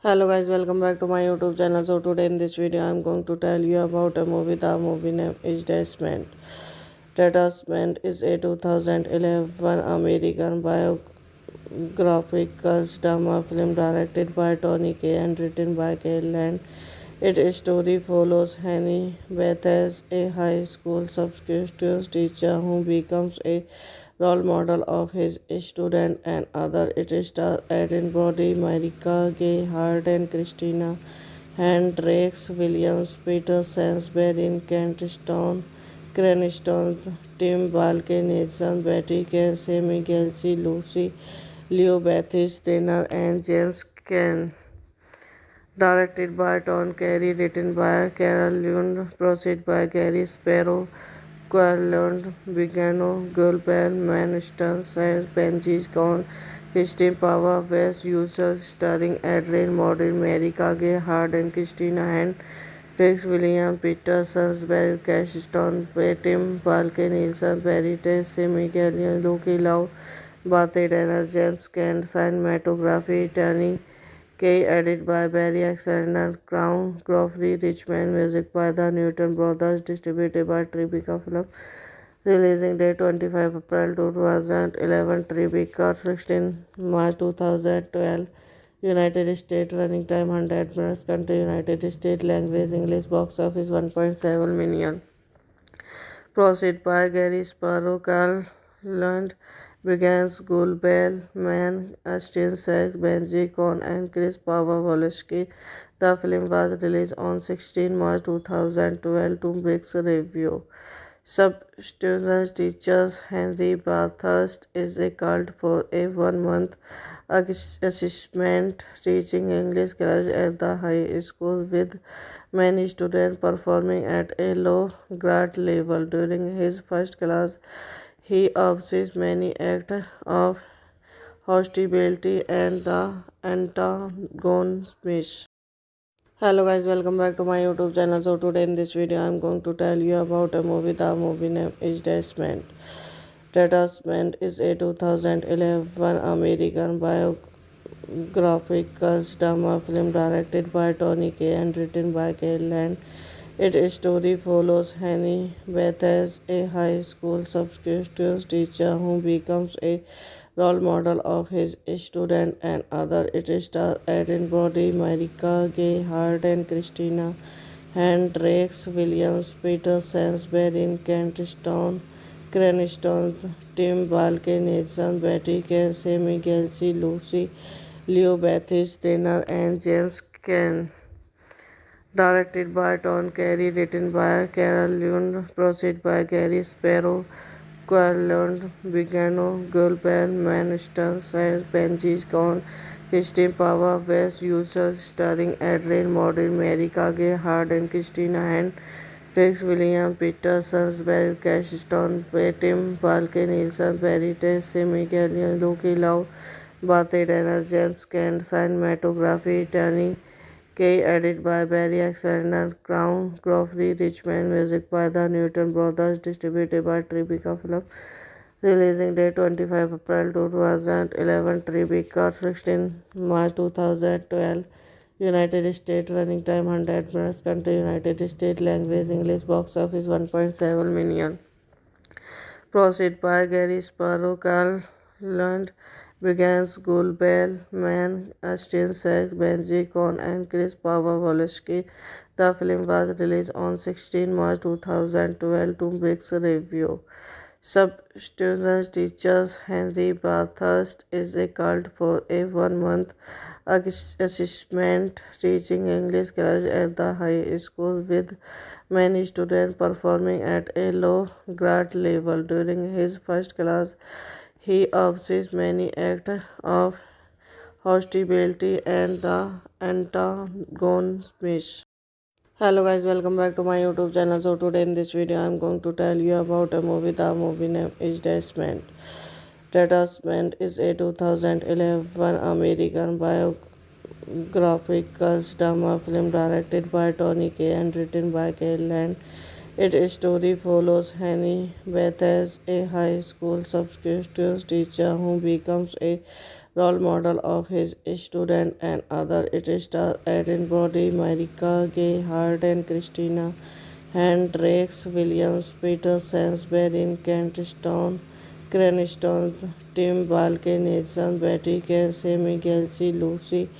Hello guys, welcome back to my YouTube channel. So today in this video I'm going to tell you about a movie. The movie name is Detachment. Detachment is a 2011 American biographical drama film directed by Tony Kaye and written by Kyle Land. Its story follows Henny Bethas, a high school substitute teacher who becomes a role model of his students and others. It stars Eden Brody, Marika Gay Harden, Christina Hendricks, Williams, Peter Sansbury, Kent Stone, Cranston, Tim Balke, Nathan, Betty Kane, Sammy Gelsey, Lucy, Leo Bethis, Trainer, and James Caan. Directed by Tom Carey, written by Carol Lund, produced by Gary Sparrow, Querland, Vigano, Gulben, Manston, Benji Con, Christine Pava, West Users, starring Adrian Modern, Mary Kage, Hard, and Christina Hand, Rex William, Peter Sansbury, Cashton, Tim Balke, Nielsen, Barry Tess, Miguel, Loki Lau, Bate Dennis, James Kent, cinematography, Tony Kay, edited by Barry Alexander, Crown, Crawford, Richmond, music by the Newton Brothers, distributed by Tribeca Film. Releasing date 25 April 2011, Tribeca 16 March 2012. United States, running time 100 minutes, country United States, language English, box office 1.7 million. Proceed by Gary Sparrow, Carl Lund, Begans, Gulbel, Man, Austin Sack, Benji Con, and Chris Pavlovsky. The film was released on 16 March 2012 to mixed review. Substance teachers Henry Bathurst is a cult for a 1 month assessment teaching English class at the high school, with many students performing at a low grade level. During his first class, he observes many acts of hostility and the antagonism. Hello guys, welcome back to my YouTube channel. So today in this video I'm going to tell you about a movie. The movie name is Detachment. Detachment is a 2011 American biographical drama film directed by Tony Kaye and written by Kyle Land. Its story follows Henny Bethas, a high school substitute teacher who becomes a role model of his students and others. It stars Eden Brody, Marika Gay Harden, Christina Hendricks, Williams, Peter Sansbury, Kent Stone, Cranston, Tim Balke, Nathan, Betty Kane, Sammy Gelsey, Lucy, Leo Bethis, Trainer, and James Caan. Directed by Tom Carey, written by Carol Lund, produced by Gary Sparrow, Querland, Vigano, Gulben, Manston, Benji Con, Christine Pava, West Users, starring Adrian Modern, Mary Kage, Hard, and Christina Hand, Rex William Peterson, Barry Cashstone, Tim Balke Nielsen, Barry Tess, Miguel Lucky Lau, Bate Dennis, James Kent, cinematography, Danny Kay, edit by Barry Alexander, Crown, Crawford, Richmond, music by the Newton Brothers, distributed by Tribeca Film. Releasing date 25 April 2011, Tribeca 16 March 2012. United States running time 100 minutes. Country United States. Language English. Box office 1.7 million. Proceed by Gary Sparrow, Carl Lund, Begans, Gul Bell, Man, Ashton Sack, Benji Con, and Chris Pawlowski. The film was released on 16 March 2012 to mixed review. Substance teachers Henry Bathurst is a cult for a 1 month assessment teaching English class at the high school, with many students performing at a low grade level. During his first class, he observes many acts of hostility and the antagonism. Hello guys, welcome back to my YouTube channel. So today in this video I am going to tell you about a movie. The movie name is Detachment. Detachment is a 2011 American biographical drama film directed by Tony Kaye and written by Kyle Land. Its story follows Henny Beth as a high school substitute teacher who becomes a role model of his student and other. It stars Aaron Brody, Marika Gay Harden, Christina Hendricks, Williams, Peter Sansbury, Kent Stone, Cranston, Tim Balke, Nathan, Betty Kane, Sammy Gelsey, Lucy,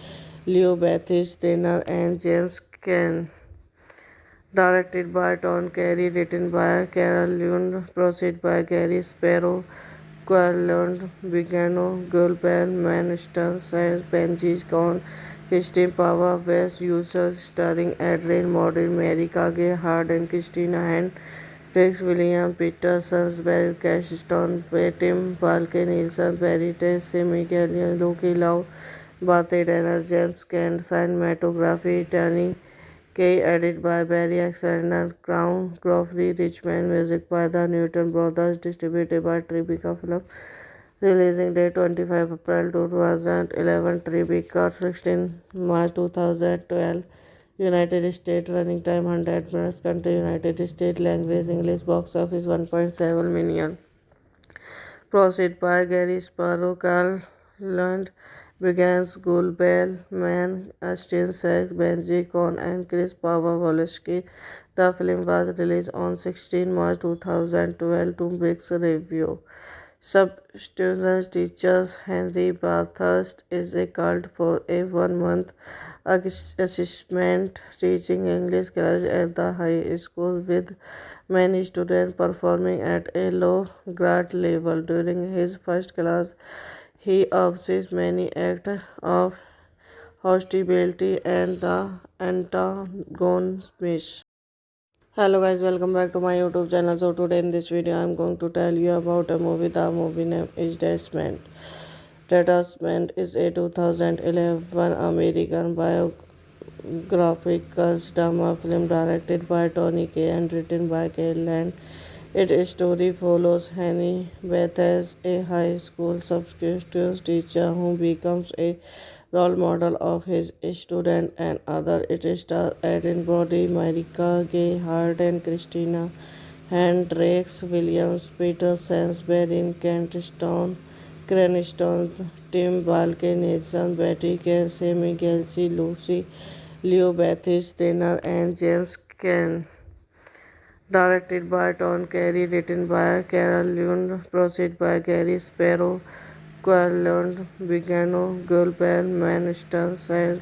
Leo Bethis, Trainer, and James Caan. Directed by Tom Carey, written by Carol Lund, produced by Gary Sparrow, Querland, Vigano, Gulben, Manston, Benji Con, Christine Pava, West Users, starring Adrian Modern, Mary Kage, Hard, and Christina Hand, Rex William Peterson, Barry Cashstone, Tim Balke Nielsen, Barry Tess, Miguel Lucky Lau, Bate Dennis, James Kent, cinematography, Danny Kay, edit by Barry Alexander, Crown, Crawford, Richmond, music by the Newton Brothers, distributed by Tribeca Film. Releasing date 25 April 2011, Tribeca 16 March 2012. United States running time 100 minutes. Country United States. Language English. Box office 1.7 million. Proceed by Gary Sparrow, Carl Lund, Begans, Gul Bell, Man, Ashton Sack, Benji Con, and Chris Pawlowski. The film was released on 16 March 2012 to mixed review. Substance teachers Henry Bathurst is a cult for a 1 month assessment teaching English class at the high school, with many students performing at a low grade level. During his first class, he observes many acts of hostility and the antagonism. Hello guys, welcome back to my YouTube channel. So today in this video I am going to tell you about a movie. The movie name is Detachment. Detachment is a 2011 American biographical drama film directed by Tony Kaye and written by Kyle Land. Its story follows Henny Beth as a high school substitute teacher who becomes a role model of his student and other. It stars Aaron Brody, Marika Gay Harden, Christina Hendricks, Williams, Peter Sansbury, Kent Stone, Cranston, Tim Balke, Nathan, Betty Kane, Sammy Gelsey, Lucy, Leo Bethis, Trainer, and James Caan. Directed by Tom Carey, written by Carol Lund, produced by Gary Sparrow, Querland, Vigano, Gulben, Manston,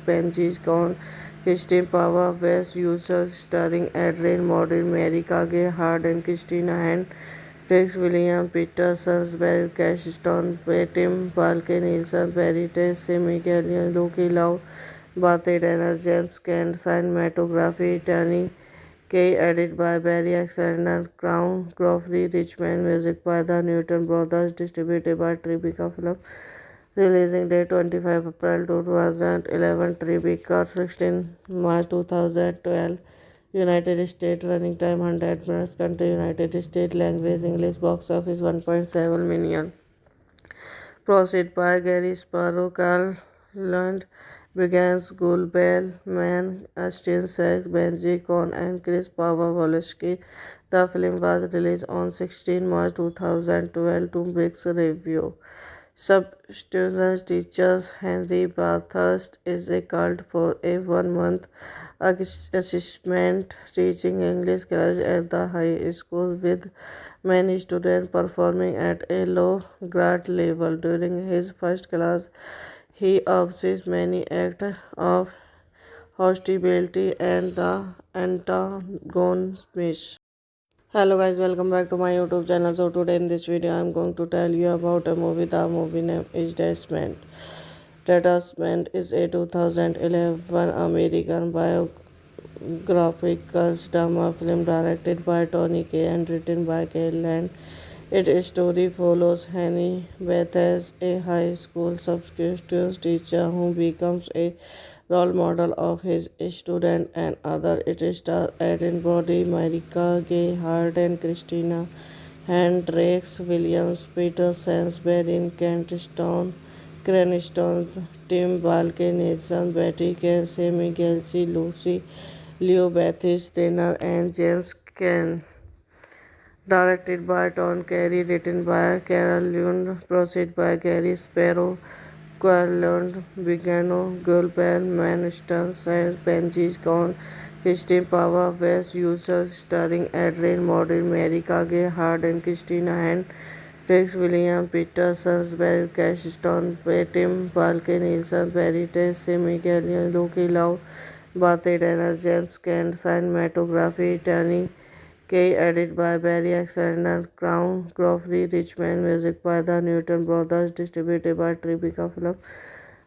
Benji Con, Christine Pava, West Users, starring Adrian Modern, Mary Kage, Hard, and Christina Hand, Rex William Peterson, Barry Cashstone, Tim Balke Nielsen, Barry Tess, Miguel Lucky Lau, Bate Dennis, James Kent, cinematography, Danny Kay, edit by Barry Alexander, Crown, Crawford, Richmond, music by the Newton Brothers, distributed by Tribeca Film. Releasing date 25 April 2011, Tribeca 16 March 2012. United States running time 100 minutes. Country United States. Language English. Box office 1.7 million. Proceed by Gary Sparrow, Carl Lund, Begans, Gul Bell, Man, Ashton Sack, Benji Con, and Chris Pavlovsky. The film was released on 16 March 2012 to mixed review. Substitute teachers Henry Bathurst is a cult for a 1 month assessment teaching English class at the high school, with many students performing at a low grade level. During his first class, he observes many acts of hostility and the antagonism. Hello guys, welcome back to my YouTube channel. So today in this video I am going to tell you about a movie. The movie name is Detachment. Detachment is a 2011 American biographical drama film directed by Tony Kaye and written by Kyle Land. Its story follows Henny Bethas, a high school substitute teacher who becomes a role model of his student and other. It stars Eden Brody, Marika Gay Hart, and Christina Hendricks Williams, Peter Sansbury, Kent Stone, Cranston, Tim Balke, Nathan Betty, Sammy Gelsey, Lucy Leo Bethis Trainer, and James Caan. Directed by Tom Carey, written by Carol Lund, produced by Gary Sparrow, Lund, Bigano, Gulben, Manston, Benji Con, Christine Pava, West Users, starring Adrian Modern, Mary Kage, Hard, and Christina Hand, Rex William, Peter Sansbury, Cashstone, Tim Balke, Nielsen, Barry Tess, Sammy Gallion, Loki Lau, Bate Dana, James Kent, cinematography, Tony Kay, edited by Barry Alexander, Crown, Crawford, Richmond, music by the Newton Brothers, distributed by Tribeca Film.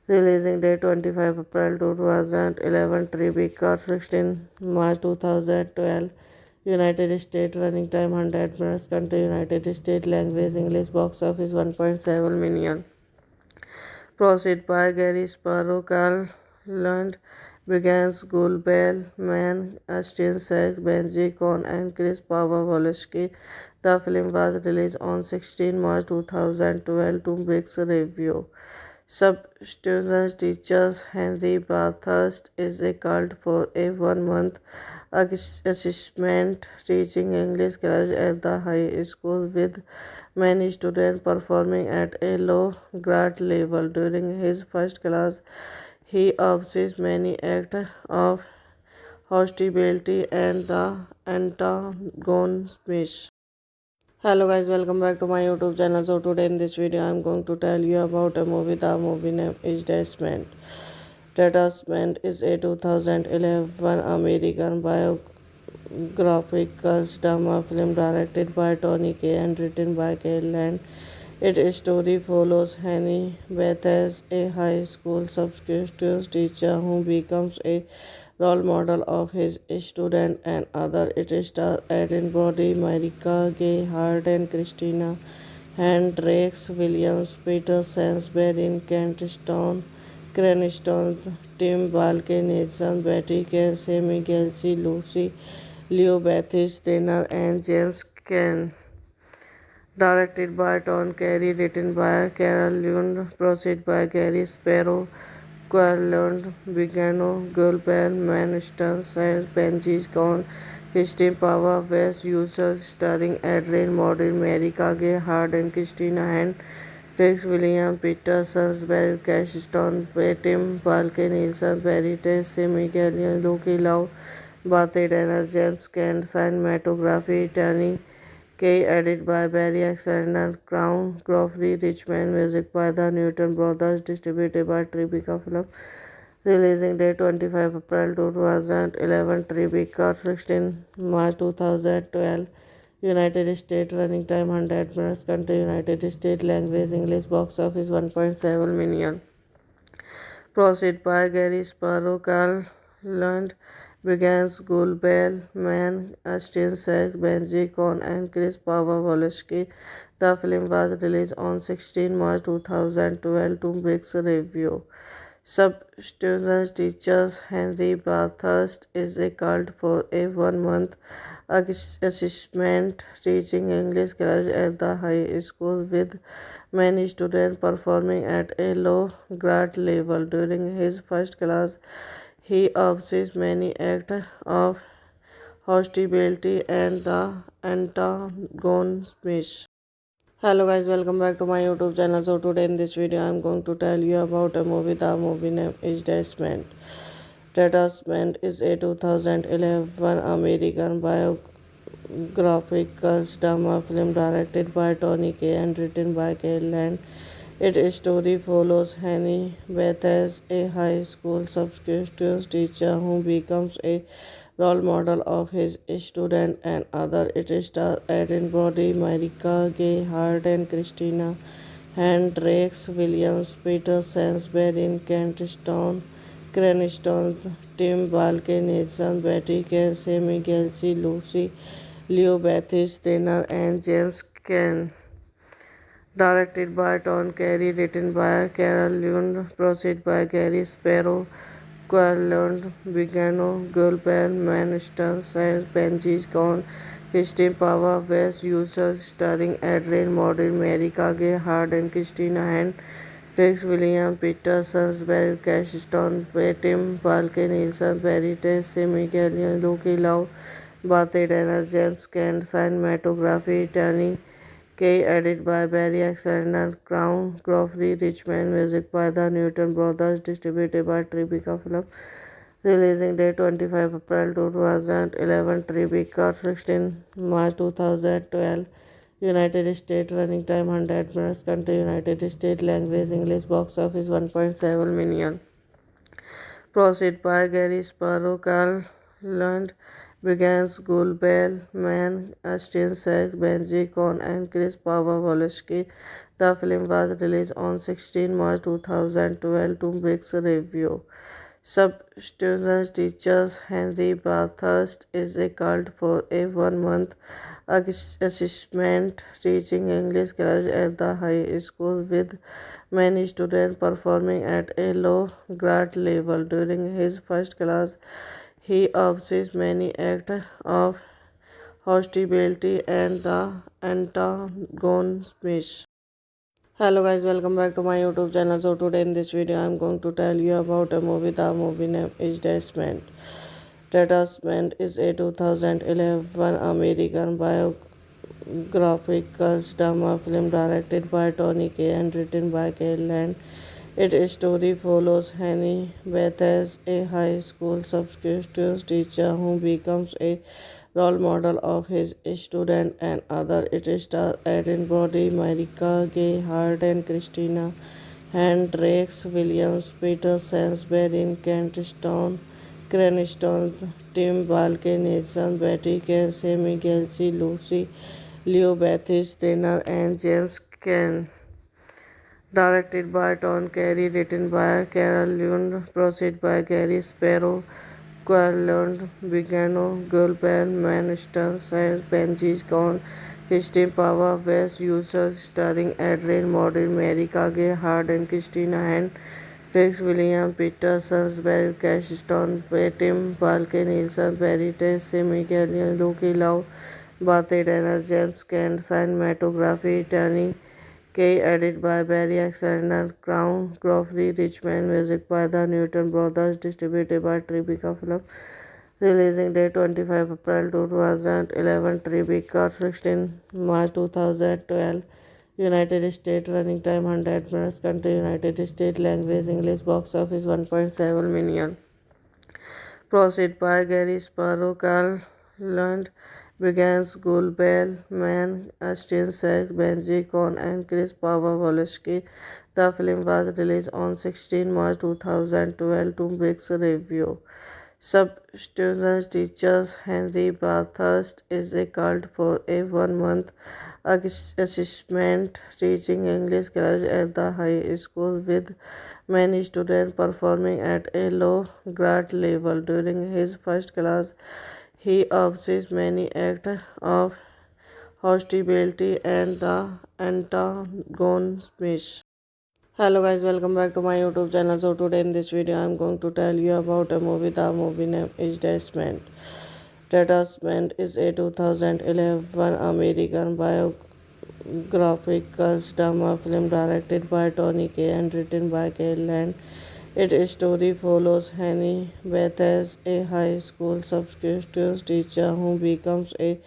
Releasing date 25 April 2011, Tribeca 16 March 2012. United States running time 100 minutes. Country United States. Language English. Box office 1.7 million. Proceed by Gary Sparrow, Carl Lund, Begans, Gul Bell, Man, Ashton Sack, Benji Con, and Chris Pavlovsky. The film was released on 16 March 2012 to mixed review. Substitute teachers Henry Bathurst is a cult for a 1 month assessment teaching English class at the high school, with many students performing at a low grade level. During his first class, he observes many acts of hostility and the antagonism. Hello guys, welcome back to my YouTube channel. So today in this video I am going to tell you about a movie. The movie name is Detachment. Detachment is a 2011 American biographical drama film directed by Tony Kaye and written by Kyle Land. Its story follows Henny Bethas, a high school substitute teacher who becomes a role model of his student and other. It stars Eden Brody, Marika Gay Hart, and Christina Hendricks Williams, Peter Sansbury, Kent Stone, Cranston, Tim Balke, Nathan Betty, Sammy Gelsey, Lucy Leo Bethis Trainer, and James Caan. Directed by Tom Carey, written by Carol Lund, produced by Gary Sparrow, Lund, Bigano, Gulben, Manston, Benji Con, Christine Pava, West Users, starring Adrian Modern, Mary Kage, Hard, and Christina Hand, Rex William, Peter Sansbury, Cashstone, Tim Balke, Nielsen, Barry Tess, Sammy Gallion, Loki Lau, Bate Dana, James Caan, cinematography, Tony Kay, edited by Barry Alexander, Crown, Crawford, Richmond, music by the Newton Brothers, distributed by Tribeca Film. Releasing date 25 April 2011, Tribeca 16 March 2012. United States running time 100 minutes. Country United States. Language English. Box office 1.7 million. Proceed by Gary Sparrow, Carl Lund, Begans, Gul Bell, Man, Ashton Sack, Benji Con, and Chris Pavlovsky. The film was released on 16 March 2012 to mixed review. Substitute teachers Henry Bathurst is a cult for a 1 month assessment teaching English class at the high school with many students performing at a low grade level. During his first class, he observes many acts of hostility and the antagonism. Hello guys, welcome back to my YouTube channel. So today in this video I am going to tell you about a movie. The movie name is Detachment. Detachment is a 2011 American biographical drama film directed by Tony Kaye and written by Kyle Land. Its story follows Henry Bethas, a high school substitute teacher who becomes a role model of his student and other. It stars Erin Brody, Marika Gay Harden, Christina Hendricks, Williams, Peter Sansbury, Kent Stone, Cranston, Tim Balke, Nathan, Betty Kane, Sammy Gelsey, Lucy Leo Bethis, Trainer, and James Caan. Directed by Tom Carey, written by Carol Lund, produced by Gary Sparrow, Querland, Vigano, Gulben, Manston, Benji Con, Christine Pava, West Users, starring Adrian Modern, Mary Kage, Hard, and Christina Hand, Rex William, Peter Sansbury, Cashton, Tim Balke, Nielsen, Barry Tess, Simi Gallion, Loki Lau, Bate Dennis, James Caan, cinematography, Tony Kay, edited by Barry Alexander, Crown, Crawford, Richmond, music by the Newton Brothers, distributed by Tribeca Film. Releasing date 25 April 2011, Tribeca 16 March 2012. United States, running time 100 minutes, country United States, language English, box office 1.7 million. Proceed by Gary Sparrow, Carl Lund, Begans, Gulbel, Man, Austin Sack, Benji Con, and Chris Pavlovsky. The film was released on 16 March 2012 to mixed review. Substitute teachers Henry Bathurst is a cult for a 1 month assessment teaching English class at the high school with many students performing at a low grade level. During his first class, he observes many acts of hostility and the antagonism. Hello guys, welcome back to my YouTube channel. So today in this video I am going to tell you about a movie. The movie name is Detachment. Detachment is a 2011 American biographical drama film directed by Tony Kaye and written by Kyle Land. Its story follows Henry Bethas, a high school substitute teacher who becomes a role model of his student and other. It stars Erin Brody, Marika Gay Harden, Christina Hendricks, Williams, Peter Sansbury, Kent Stone, Cranston, Tim Balke, Nathan, Betty Kane, Sammy Gelsey, Lucy Leo Bethis, Trainer, and James Caan. Directed by Tom Carey, written by Carol Lund, produced by Gary Sparrow, Querland, Vigano, Gulben, Manston, Benji Con, Christine Pava, West Users, starring Adrian Modern, Mary Kage, Hard, and Christina Hand, Rex William, Peter Sansbury, Cashton, Tim Balke, Nielsen, Barry Tess, Simi Gallion, Loki Lau, Bate Dennis, James Caan, cinematography, Tony Kay, edited by Barry Alexander, Crown, Crawford, Richmond, music by the Newton Brothers, distributed by Tribeca Film. Releasing date 25 April 2011, Tribeca 16 March 2012. United States, running time 100 minutes, country United States, language English, box office 1.7 million. Proceed by Gary Sparrow, Carl Lund, Begans, Gulbel, Man, Austin Sack, Benji Con, and Chris Pavlovsky. The film was released on 16 March 2012 to mixed review. Substitute teachers Henry Bathurst is a cult for a 1 month assessment teaching English class at the high school with many students performing at a low grade level. During his first class, he observes many acts of hostility and the antagonism. Hello guys, welcome back to my YouTube channel. So today in this video I'm going to tell you about a movie. The movie name is Detachment. Detachment is a 2011 American biographical drama film directed by Tony Kaye and written by Kyle Land. Its story follows Henny Bethas, a high school substitute teacher who becomes a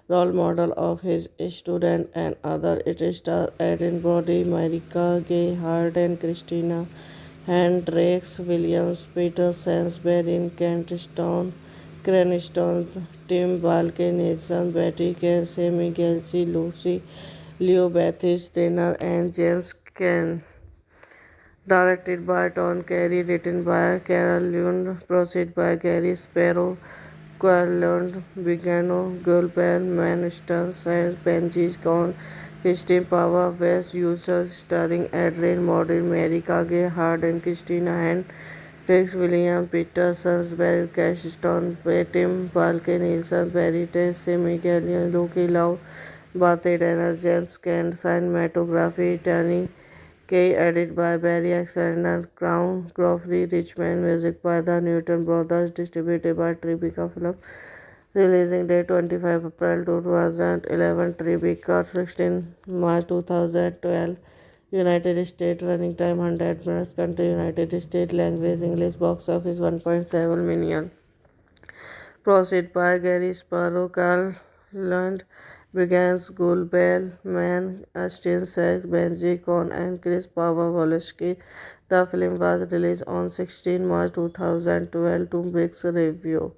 role model of his student and other. It stars Erin Brody, Marika Gay Hart, and Christina Hendricks Williams, Peter Sainsbury, Kent Stone, Cranston, Tim Balke, Nathan Betty, Sammy Gelsey, Lucy Leo Bethis Trainer, and James Ken. Directed by Tom Carey, written by Carol Lund, produced by Gary Sparrow, Querland, Bigano, Gulben, Manston, and Benji Con, Christine Pava, West Users, starring Adrian Modern, Mary Kage, Hard, and Christina Hand, Rex William, Peter Sainsbury, Cashstone, Tim Balke, Nielsen, Barry Tess, Sammy Gallion, Loki Lau, Bate Dana, James Kent, cinematography, Tony Kay, edited by Barry Alexander, Crown, Crawford, Richmond, music by the Newton Brothers, distributed by Tribeca Film. Releasing date 25 April 2011, Tribeca 16 March 2012. United States, running time 100 minutes, country United States, language English, box office 1.7 million. Proceed by Gary Sparrow, Carl Lund, Begans, Gulbel, Man, Ashton Sack, Benji Con, and Chris Pavlovsky. The film was released on 16 March 2012 to mixed review.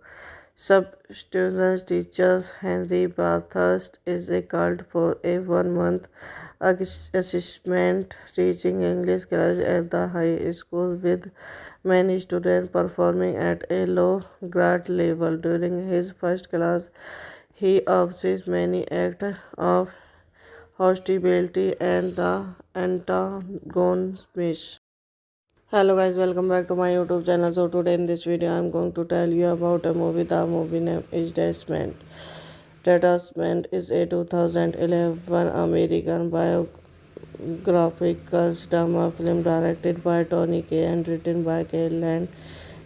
Substitute teachers Henry Bathurst is a cult for a 1 month assessment teaching English class at the high school, with many students performing at a low grade level. During his first class, he observes many acts of hostility and the antagonism. Hello guys, welcome back to my YouTube channel. So today in this video I'm going to tell you about a movie. The movie name is Detachment. Detachment is a 2011 American biographical drama film directed by Tony Kaye and written by Kyle Land.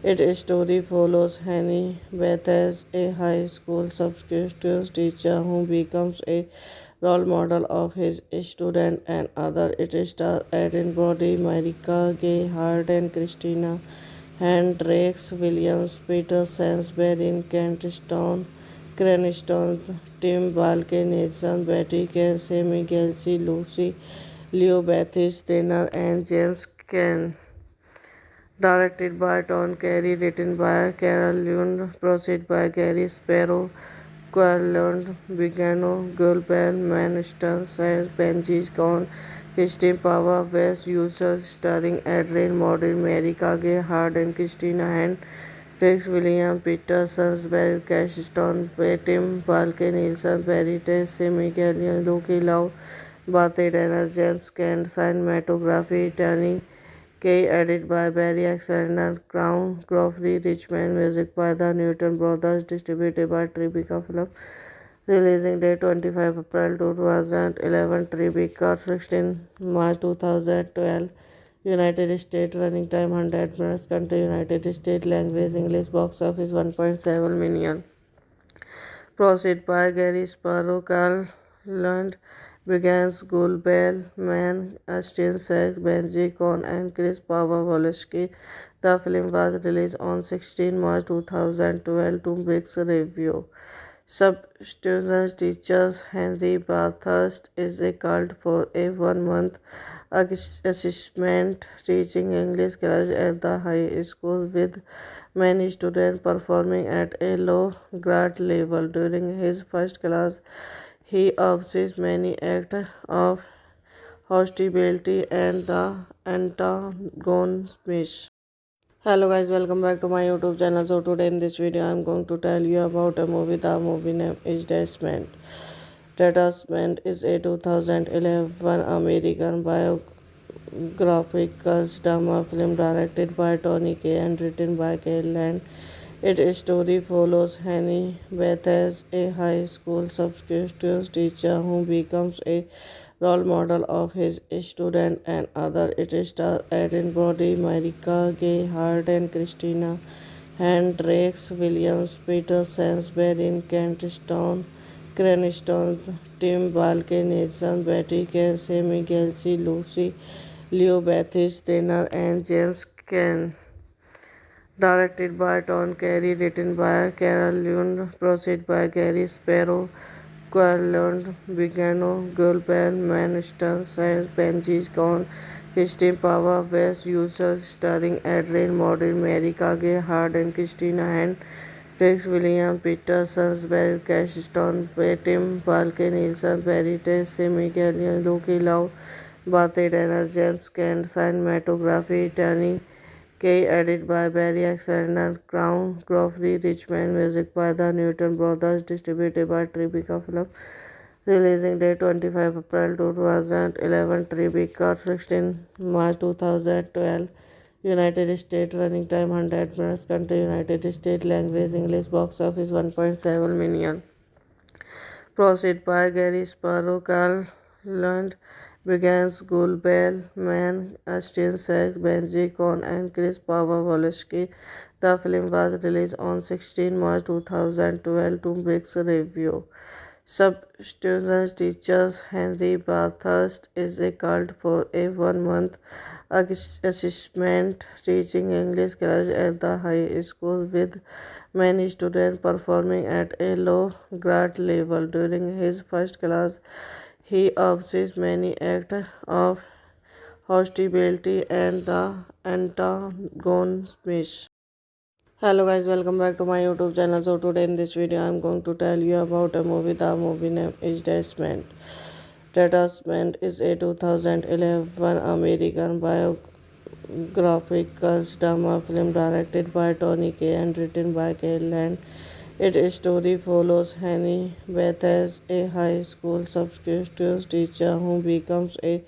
Its story follows Henny Bethas, a high school substitute teacher who becomes a role model of his student and other. It stars Erin Brody, Marika Gay Hart, and Christina Hendricks Williams, Peter Sainsbury, Kent Stone, Cranston, Tim Balke, Nathan Betty, Sammy Gelsey, Lucy Leo Bethis Trainer, and James Ken. Directed by Tom Carey, written by Carol Lund, produced by Gary Sparrow, Querland, Bigano, Gulben, Manston, and Benji Con, Christine Pava, West Users, starring Adrian Modern, Mary Kage, Hard, and Christina Hand, Rex William, Peter Sainsbury, Cashstone, Tim Balke, Nielsen, Barry Tess, Sammy Gallion, Loki Lau, Bate Dana, James Kent, cinematography, Tony Kay, edited by Barry Alexander, Crown, Crawford, Richmond, music by the Newton Brothers, distributed by Tribeca Film. Releasing date 25 April 2011, Tribeca 16 March 2012. United States, running time 100 minutes, country United States, language English, box office 1.7 million. Proceed by Gary Sparrow, Carl Lund, Begans, Gulbel, Man, Ashton Sack, Benji Con, and Chris Pavlovsky. The film was released on 16 March 2012 to mixed review. Substitute teachers Henry Bathurst is a cult for a 1 month assessment teaching English class at the high school, with many students performing at a low grade level. During his first class, he observes many acts of hostility and the antagonism. Hello guys, welcome back to my YouTube channel. So today in this video I'm going to tell you about a movie. The movie name is Detachment. Detachment is a 2011 American biographical drama film directed by Tony Kaye and written by Kyle Land. Its story follows Henry Bethas, a high school substitute teacher who becomes a role model of his student and other. It stars Eden Brody, Marika Gay, Hart, and Christina Hendricks, Williams, Peter Sainsbury, Kent Stone, Cranston, Tim Balke, Nathan, Betty Kane, Sammy Gelsey, Lucy, Leo Bethis, Tanner, and James Ken. Directed by Tom Carey, written by Carol Lund, produced by Gary Sparrow, Querland, Bigano, Gulben, Manston, Benji Con, Christine Pava, West Users, starring Adrian Modern, Mary Kage, Hard, and Christina Hand, Rex William, Peter Sainsbury, Cashton, Tim Balke, Nielsen, Barry Tess, Simi Gallion, Loki Lau, Bate Dennis, James Kent, cinematography, Tony Kay, edited by Barry Alexander, Crown, Crawford, Richmond, music by the Newton Brothers, distributed by Tribeca Film. Releasing date 25 April 2011, Tribeca 16 March 2012. United States, running time 100 minutes, country United States, language English, box office 1.7 million. Proceed by Gary Sparrow, Carl Lund, Begans, Gulbel, Mann, Austin Sack, Benji Con, and Chris Pavlovsky. The film was released on 16 March 2012 to mixed review. Substance teachers Henry Bathurst is a cult for a 1 month assessment teaching English class at the high school, with many students performing at a low grade level. During his first class, he observes many acts of hostility and the antagonism. Hello guys, welcome back to my YouTube channel. So today in this video I am going to tell you about a movie. The movie name is Detachment. Detachment is a 2011 American biographical drama film directed by Tony Kaye and written by Kay Land. Its story follows Henry Bethas, a high school substitute teacher who becomes a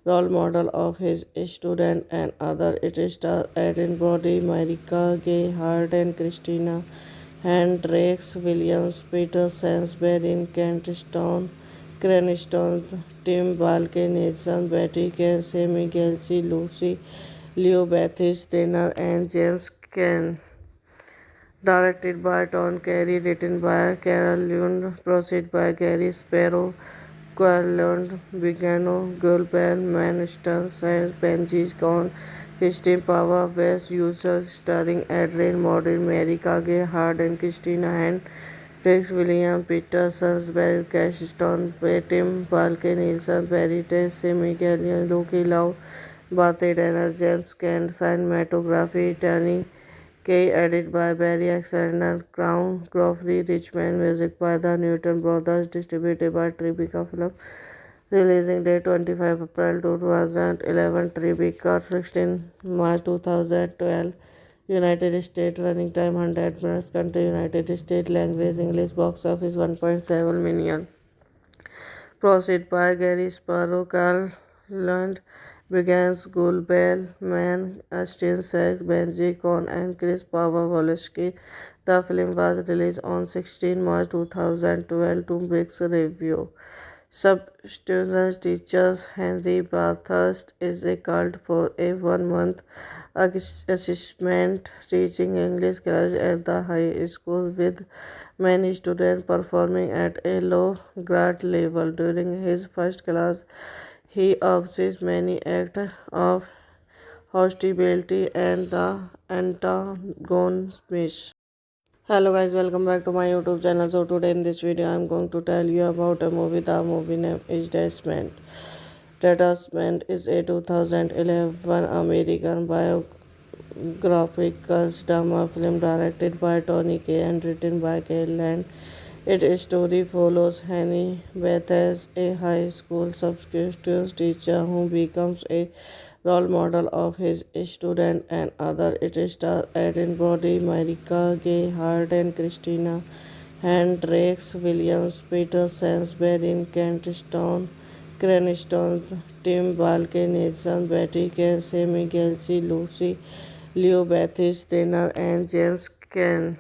role model of his student and other. It stars Eden Brody, Marika Gay, Hart, and Christina Hendricks, Williams, Peter Sainsbury, Kent Stone, Cranston, Tim Balke, Nathan, Betty Kane, Sammy Gelsey, Lucy, Leo Bethis, Tanner, and James Ken. Directed by Tom Carey, written by Carol Lund, produced by Gary Sparrow, Querland, Bigano, Gulben, Manston, Benji Con, Christine Pava, West Users, starring Adrian Modern, Mary Kage, Hard, and Christina Hand, Rex William, Peter Sainsbury, Cashton, Tim Balke, Nielsen, Barry Tess, Simi Gallion, Loki Lau, Bate Dennis, James Kent, cinematography, Tony Kay, edited by Barry Alexander, Crown, Crawford, Richmond, music by the Newton Brothers, distributed by Tribeca Film. Releasing date 25 April 2011, Tribeca 16 March 2012. United States, running time 100 minutes, country United States, language English, box office 1.7 million. Proceed by Gary Sparrow, Carl Lund, Begans, Gulbel, Mann, Austin Sack, Benji Con, and Chris Pavlovsky. The film was released on 16 March 2012 to mixed review. Substance teachers Henry Bathurst is a cult for a 1 month assessment teaching English class at the high school, with many students performing at a low grade level. During his first class, he observes many acts of hostility and the antagonism. Hello guys, welcome back to my YouTube channel. So today in this video I am going to tell you about a movie. The movie name is Detachment. Detachment is a 2011 American biographical drama film directed by Tony Kaye and written by Kay Land. Its story follows Henry Bethas, a high school substitute teacher who becomes a role model of his student and other. It stars Eden Brody, Marika Gay, Hart, and Christina Hendricks, Williams, Peter Sainsbury, Kent Stone, Cranston, Tim Balke, Nathan, Betty Kane, Sammy Gelsey, Lucy, Leo Bethis, Tanner, and James Can.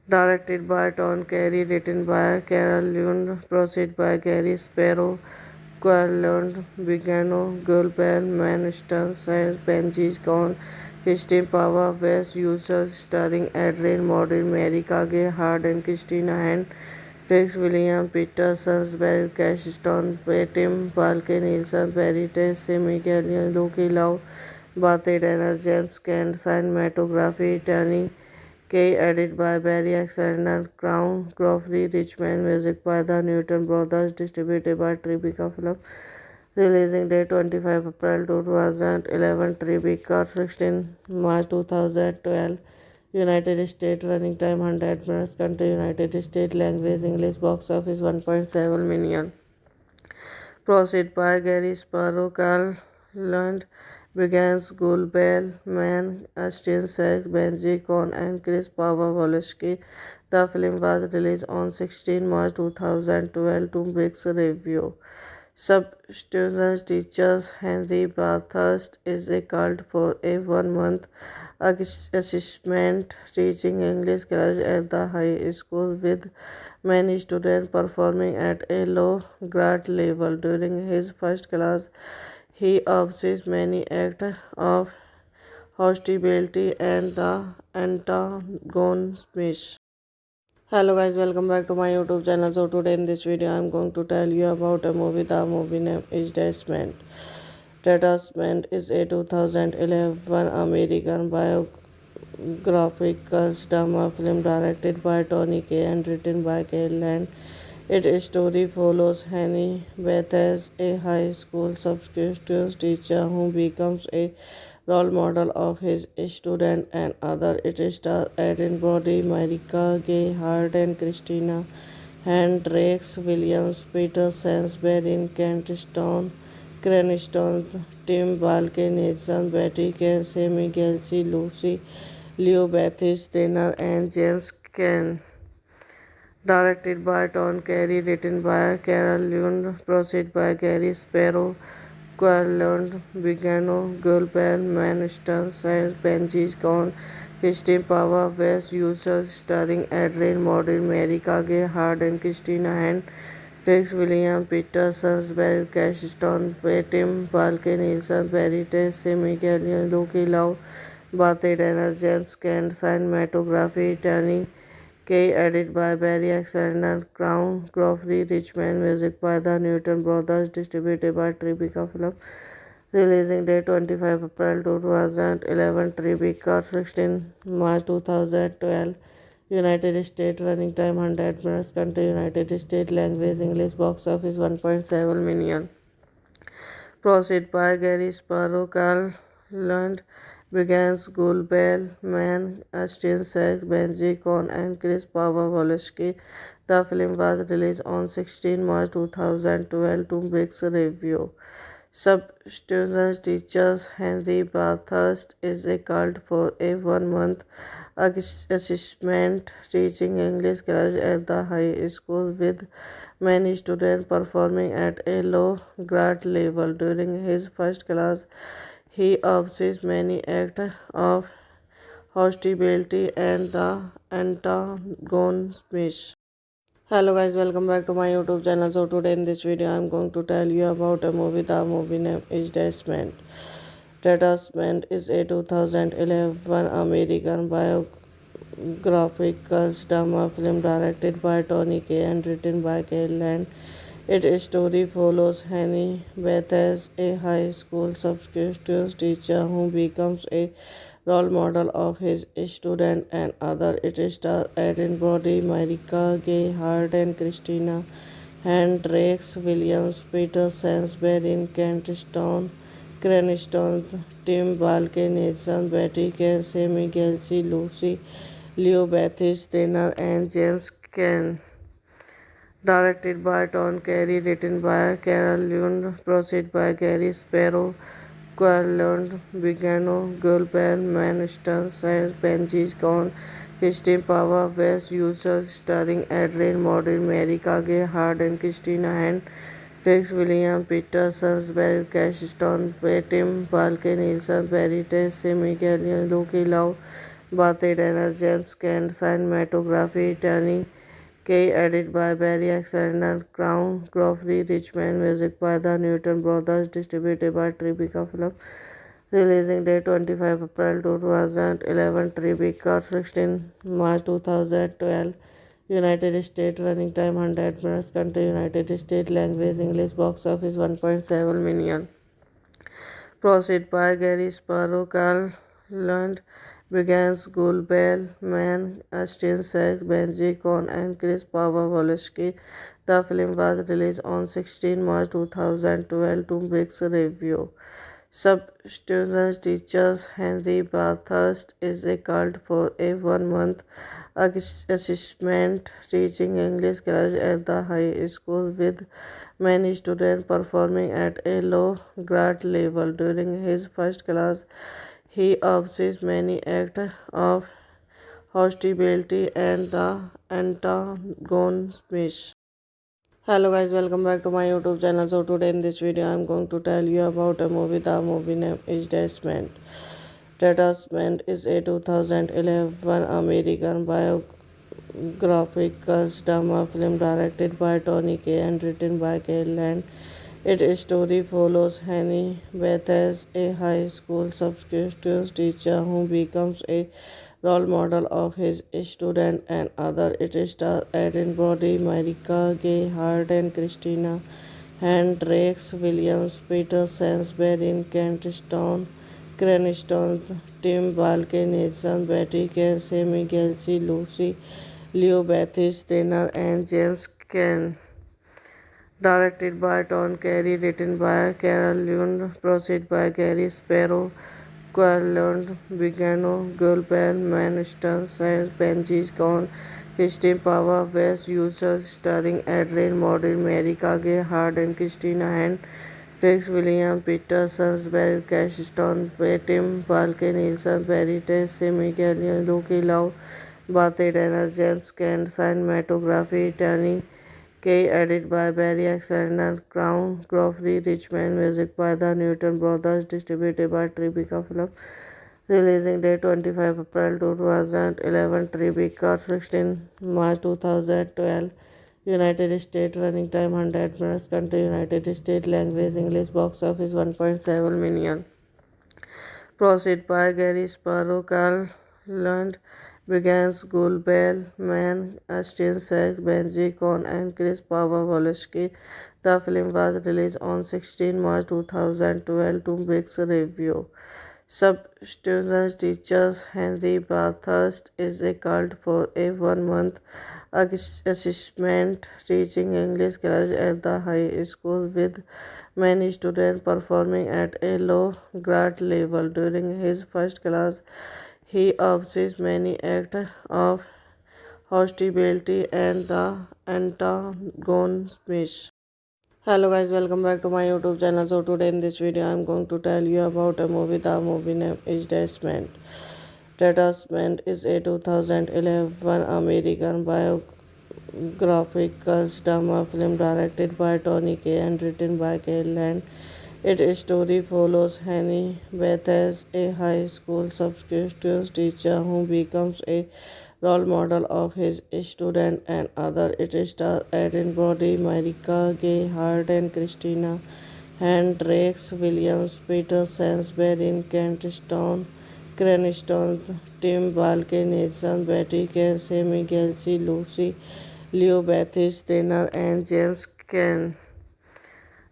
Directed by Tom Carey, written by Carol Lund, produced by Gary Sparrow, Querlund, Vigano, Gulben, Manston, Benji Con, Christine Pava, West Users, starring Adrian Modern, Mary Kage, Hard and Christina Hand, Rex William, Peter Sonsberg, Cashstone, Tim, Balke Nielsen, Barry Tess, Miguel, Loki Lau, Bate Dana, James Kent, cinematography, Tony Kay, edited by Barry Alexander, Crown, Crawford, Richmond, music by the Newton Brothers, distributed by Tribeca Film. Releasing date 25 April 2011, Tribeca 16 March 2012. United States, running time 100 minutes, country United States, language English, box office 1.7 million. Proceed by Gary Sparrow, Carl Lund, Begans, Gulbel, Man, Ashton Sack, Benji Con, and Chris Pavlovsky. The film was released on 16 March 2012 to mixed review. Substitute teachers Henry Bathurst is a cult for a 1 month assessment teaching English class at the high school, with many students performing at a low grade level. During his first class, he observes many acts of hostility and the antagonism. Hello guys, welcome back to my YouTube channel. So today in this video I am going to tell you about a movie. The movie name is Detachment. Detachment is a 2011 American biographical drama film directed by Tony Kaye and written by Kay Land. Its story follows Henny Bethas, a high school substitute teacher who becomes a role model of his student and other. It stars Eden Brody, Marika Gay, Hart and Christina Hendricks, Williams, Peter Sansbury, Kent Stone, Cranston, Tim Balke, Nathan, Betty Kane, Sammy Gelsey, Lucy, Leo Bethis, Trainer, and James Kane. Directed by Tom Carey, written by Carol Lund, produced by Gary Sparrow, Querlund, Vigano, Gulben, Manston, Benji Con, Christine Pava, West Users, starring Adrian Modern, Mary Kage, Hard and Christina Hand, Rex William, Peter Sonsberg, Cashstone, Tim, Balke Nielsen, Barry Tess, Miguel, Loki Lau, Bate Dana, James Kent, cinematography, Tony Kay, edited by Barry Alexander, Crown, Crawford, Richmond, music by the Newton Brothers, distributed by Tribeca Film. Releasing date 25 April 2011, Tribeca 16 March 2012. United States, running time 100 minutes, country United States, language English, box office 1.7 million. Proceed by Gary Sparrow, Carl Lund, Begans, Gulbel, Man, Ashton Sack, Benji Con, and Chris Pavlovsky. The film was released on 16 March 2012 to mixed review. Substitute teachers Henry Bathurst is a cult for a 1 month assessment teaching English class at the high school, with many students performing at a low grade level. During his first class, he observes many acts of hostility and the antagonism. Hello guys, welcome back to my YouTube channel. So today in this video I am going to tell you about a movie. The movie name is Detachment. Detachment is a 2011 American biographical drama film directed by Tony Kaye and written by Kay Land. Its story follows Henny Bethas, a high school substitute teacher who becomes a role model of his student and other. It stars Eden Brody, Marika Gay, Hart and Christina Hendricks, Williams, Peter Sansbury, Kent Stone, Cranston, Tim Balke, Nathan, Betty Kane, Sammy Gelsey, Lucy, Leo Bethis, Trainer, and James Kane. Directed by Tom Carey, written by Carol Lund, produced by Gary Sparrow, Querlund, Vigano, Gulben, Manston, Benji Con, Christine Pava, West Users, starring Adrian Modern, Mary Kage, Hard and Christina Hand, Rex William, Peter Sonsberg, Cashstone, Tim, Balke Nielsen, Barry Tess, Miguel, Loki Lau, Bathid Dennis, James Kent, cinematography, Tony Kaye, edit by Barry Alexander, Crown, Crofty, Richmond, music by the Newton Brothers, distributed by Tribeca Film. Releasing date 25 April 2011, Tribeca 16 March 2012. United States, running time 100 minutes, country United States, language English, box office 1.7 million. Proceed by Gary Sparrow, Carl Lund, Begans, Gulbel, Mann, Austin Sack, Benji Con, and Chris Pavlovsky. The film was released on 16 March 2012 to mixed review. Substance teachers Henry Bathurst is a cult for a 1 month assessment teaching English class at the high school, with many students performing at a low grade level. During his first class, he observes many acts of hostility and the antagonism. Hello guys, welcome back to my YouTube channel. So today in this video I am going to tell you about a movie. The movie name is Detachment. Detachment is a 2011 American biographical drama film directed by Tony Kaye and written by Cale Land. Its story follows Henry Bethas, a high school substitute teacher who becomes a role model of his student and other. It stars Aaron Brody, Marika Gay Harden, Christina Hendricks, Williams, Peter Sansbury, Kent Stone, Cranston, Tim Balke, Nathan, Betty Kane, Sammy Gelsey, Lucy, Leo Bethis, Tanner, and James Caan. Directed by Tom Carey, written by Carol Lund, produced by Gary Sparrow, Querland, Vigano, Gulben, Manston, Benji Con, Christine Pava, West Users, starring Adrian Modern, Mary Kage, Hard, and Christina Hand, Rex William, Peter Sansbury, Cashston, Tim Balke, Nielsen, Barry Tess, Sammy Gallion, Loki Lau, Bathe Dennis, James Kent, cinematography, Tony Kaye, edit by Barry Alexander, Crown, Crofty, Richmond, music by the Newton Brothers, distributed by Tribeca Film. Releasing date 25 April 2011, Tribeca 16 March 2012. United States, running time 100 minutes, country United States, language English, box office 1.7 million. Proceed by Gary Sparrow, Carl Lund, Begans, Gulbel, Mann, Austin Sack, Benji Con, and Chris Pavlovsky. The film was released on 16 March 2012 to mixed review. Substance teachers Henry Bathurst is a cult for a 1 month assessment teaching English class at the high school, with many students performing at a low grade level. During his first class, he observes many acts of hostility and the antagonism. Hello guys, welcome back to my YouTube channel. So today in this video I am going to tell you about a movie. The movie name is Detachment. Detachment is a 2011 American biographical drama film directed by Tony Kaye and written by Cale Land. Its story follows Henry Bethas, a high school substitute teacher who becomes a role model of his student and other. It stars Aaron Brody, Marika Gay Harden, Christina Hendricks, Williams, Peter Sansbury, Kent Stone, Cranston, Tim Balke, Nathan, Betty Kane, Sammy Gelsey, Lucy, Leo Bethis, Tanner, and James Caan.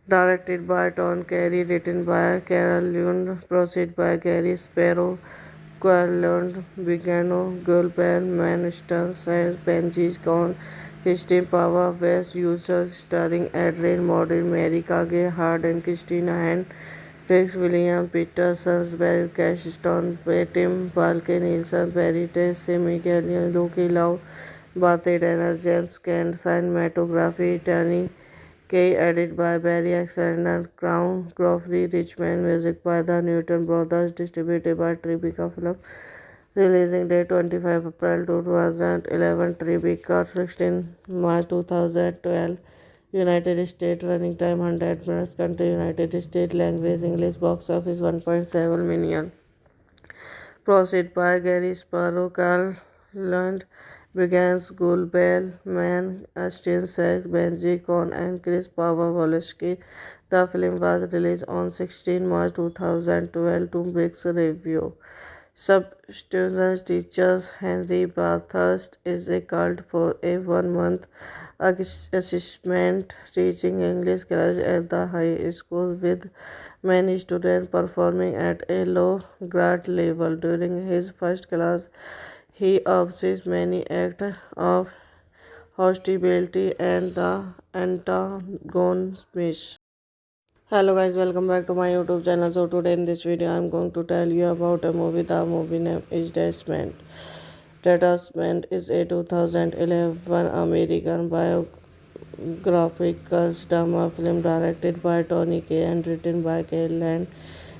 Directed by Tom Carey, written by Carol Lund, produced by Gary Sparrow, Querland, Vigano, Gulben, Manston, Benji Con, Christine Pava, West Users, starring Adrian Modern, Mary Kage, Hard, and Christina Hand, Rex William, Peter Sansbury, Cashston, Tim Balke, Nielsen, Barry Tess, Sammy Gallion, Loki Lau, Bathe Dennis, James Kent, cinematography, Tony Kaye, edit by Barry Alexander, Crown, Crofty, Richmond, music by the Newton Brothers, distributed by Tribeca Film. Releasing date 25 April 2011, Tribeca 16 March 2012. United States, running time 100 minutes, country United States, language English, box office 1.7 million. Proceed by Gary Sparrow, Carl Lund, Begans, Gulbel, Mann, Ashton Sack, Benji Con, and Chris Pavlovsky. The film was released on 16 March 2012 to mixed review. Substance teachers Henry Bathurst is a cult for a 1 month assessment teaching English class at the high school, with many students performing at a low grade level. During his first class, he observes many acts of hostility and the antagonism. Hello guys, welcome back to my YouTube channel. So today in this video I am going to tell you about a movie. The movie name is Detachment. Detachment is a 2011 American biographical drama film directed by Tony Kaye and written by Kyle Land.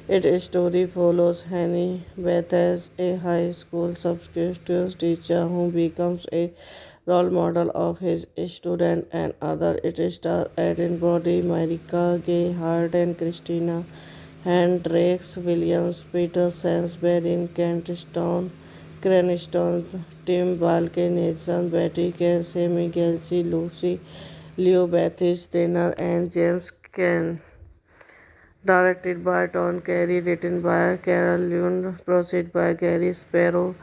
Its story follows Henny Bethas, a high school substitute teacher who becomes a role model of his student and other. It stars Eden Brody, Marika Gay Hart, and Christina Hendricks Williams, Peter Sansbury, Kent Stone, Cranston, Tim Balke, Nathan Betty, Sammy Gelsey, Lucy Leo Bethis Trainer, and James Caan. Directed by Tom Carey, written by Carol Lund, produced by Gary Sparrow,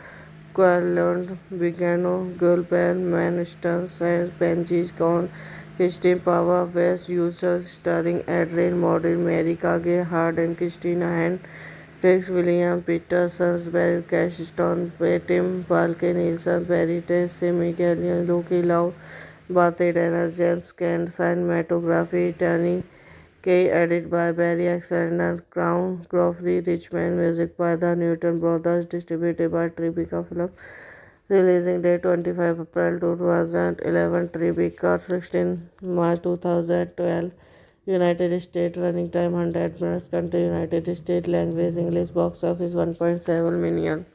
Carlund, Vigano, Gulben, Manston, and Benji Con, Christine Pava, West Users, starring Adrian Modern, Mary Kage, Hard, and Christina Hand, Rex William, Peter Sansbury, Cashstone, Tim Balke, Nielsen, Perry Tess, Simi Gallion, Loki Lau, Bate Dana, James Kent, cinematography, Tony Kaye, edited by Barry Alexander, Crown, Crawford, Richmond, music by the Newton Brothers, distributed by Tribeca Film. Releasing date 25 April 2011, Tribeca 16 March 2012. United States, running time 100 minutes, country United States, language English, box office 1.7 million.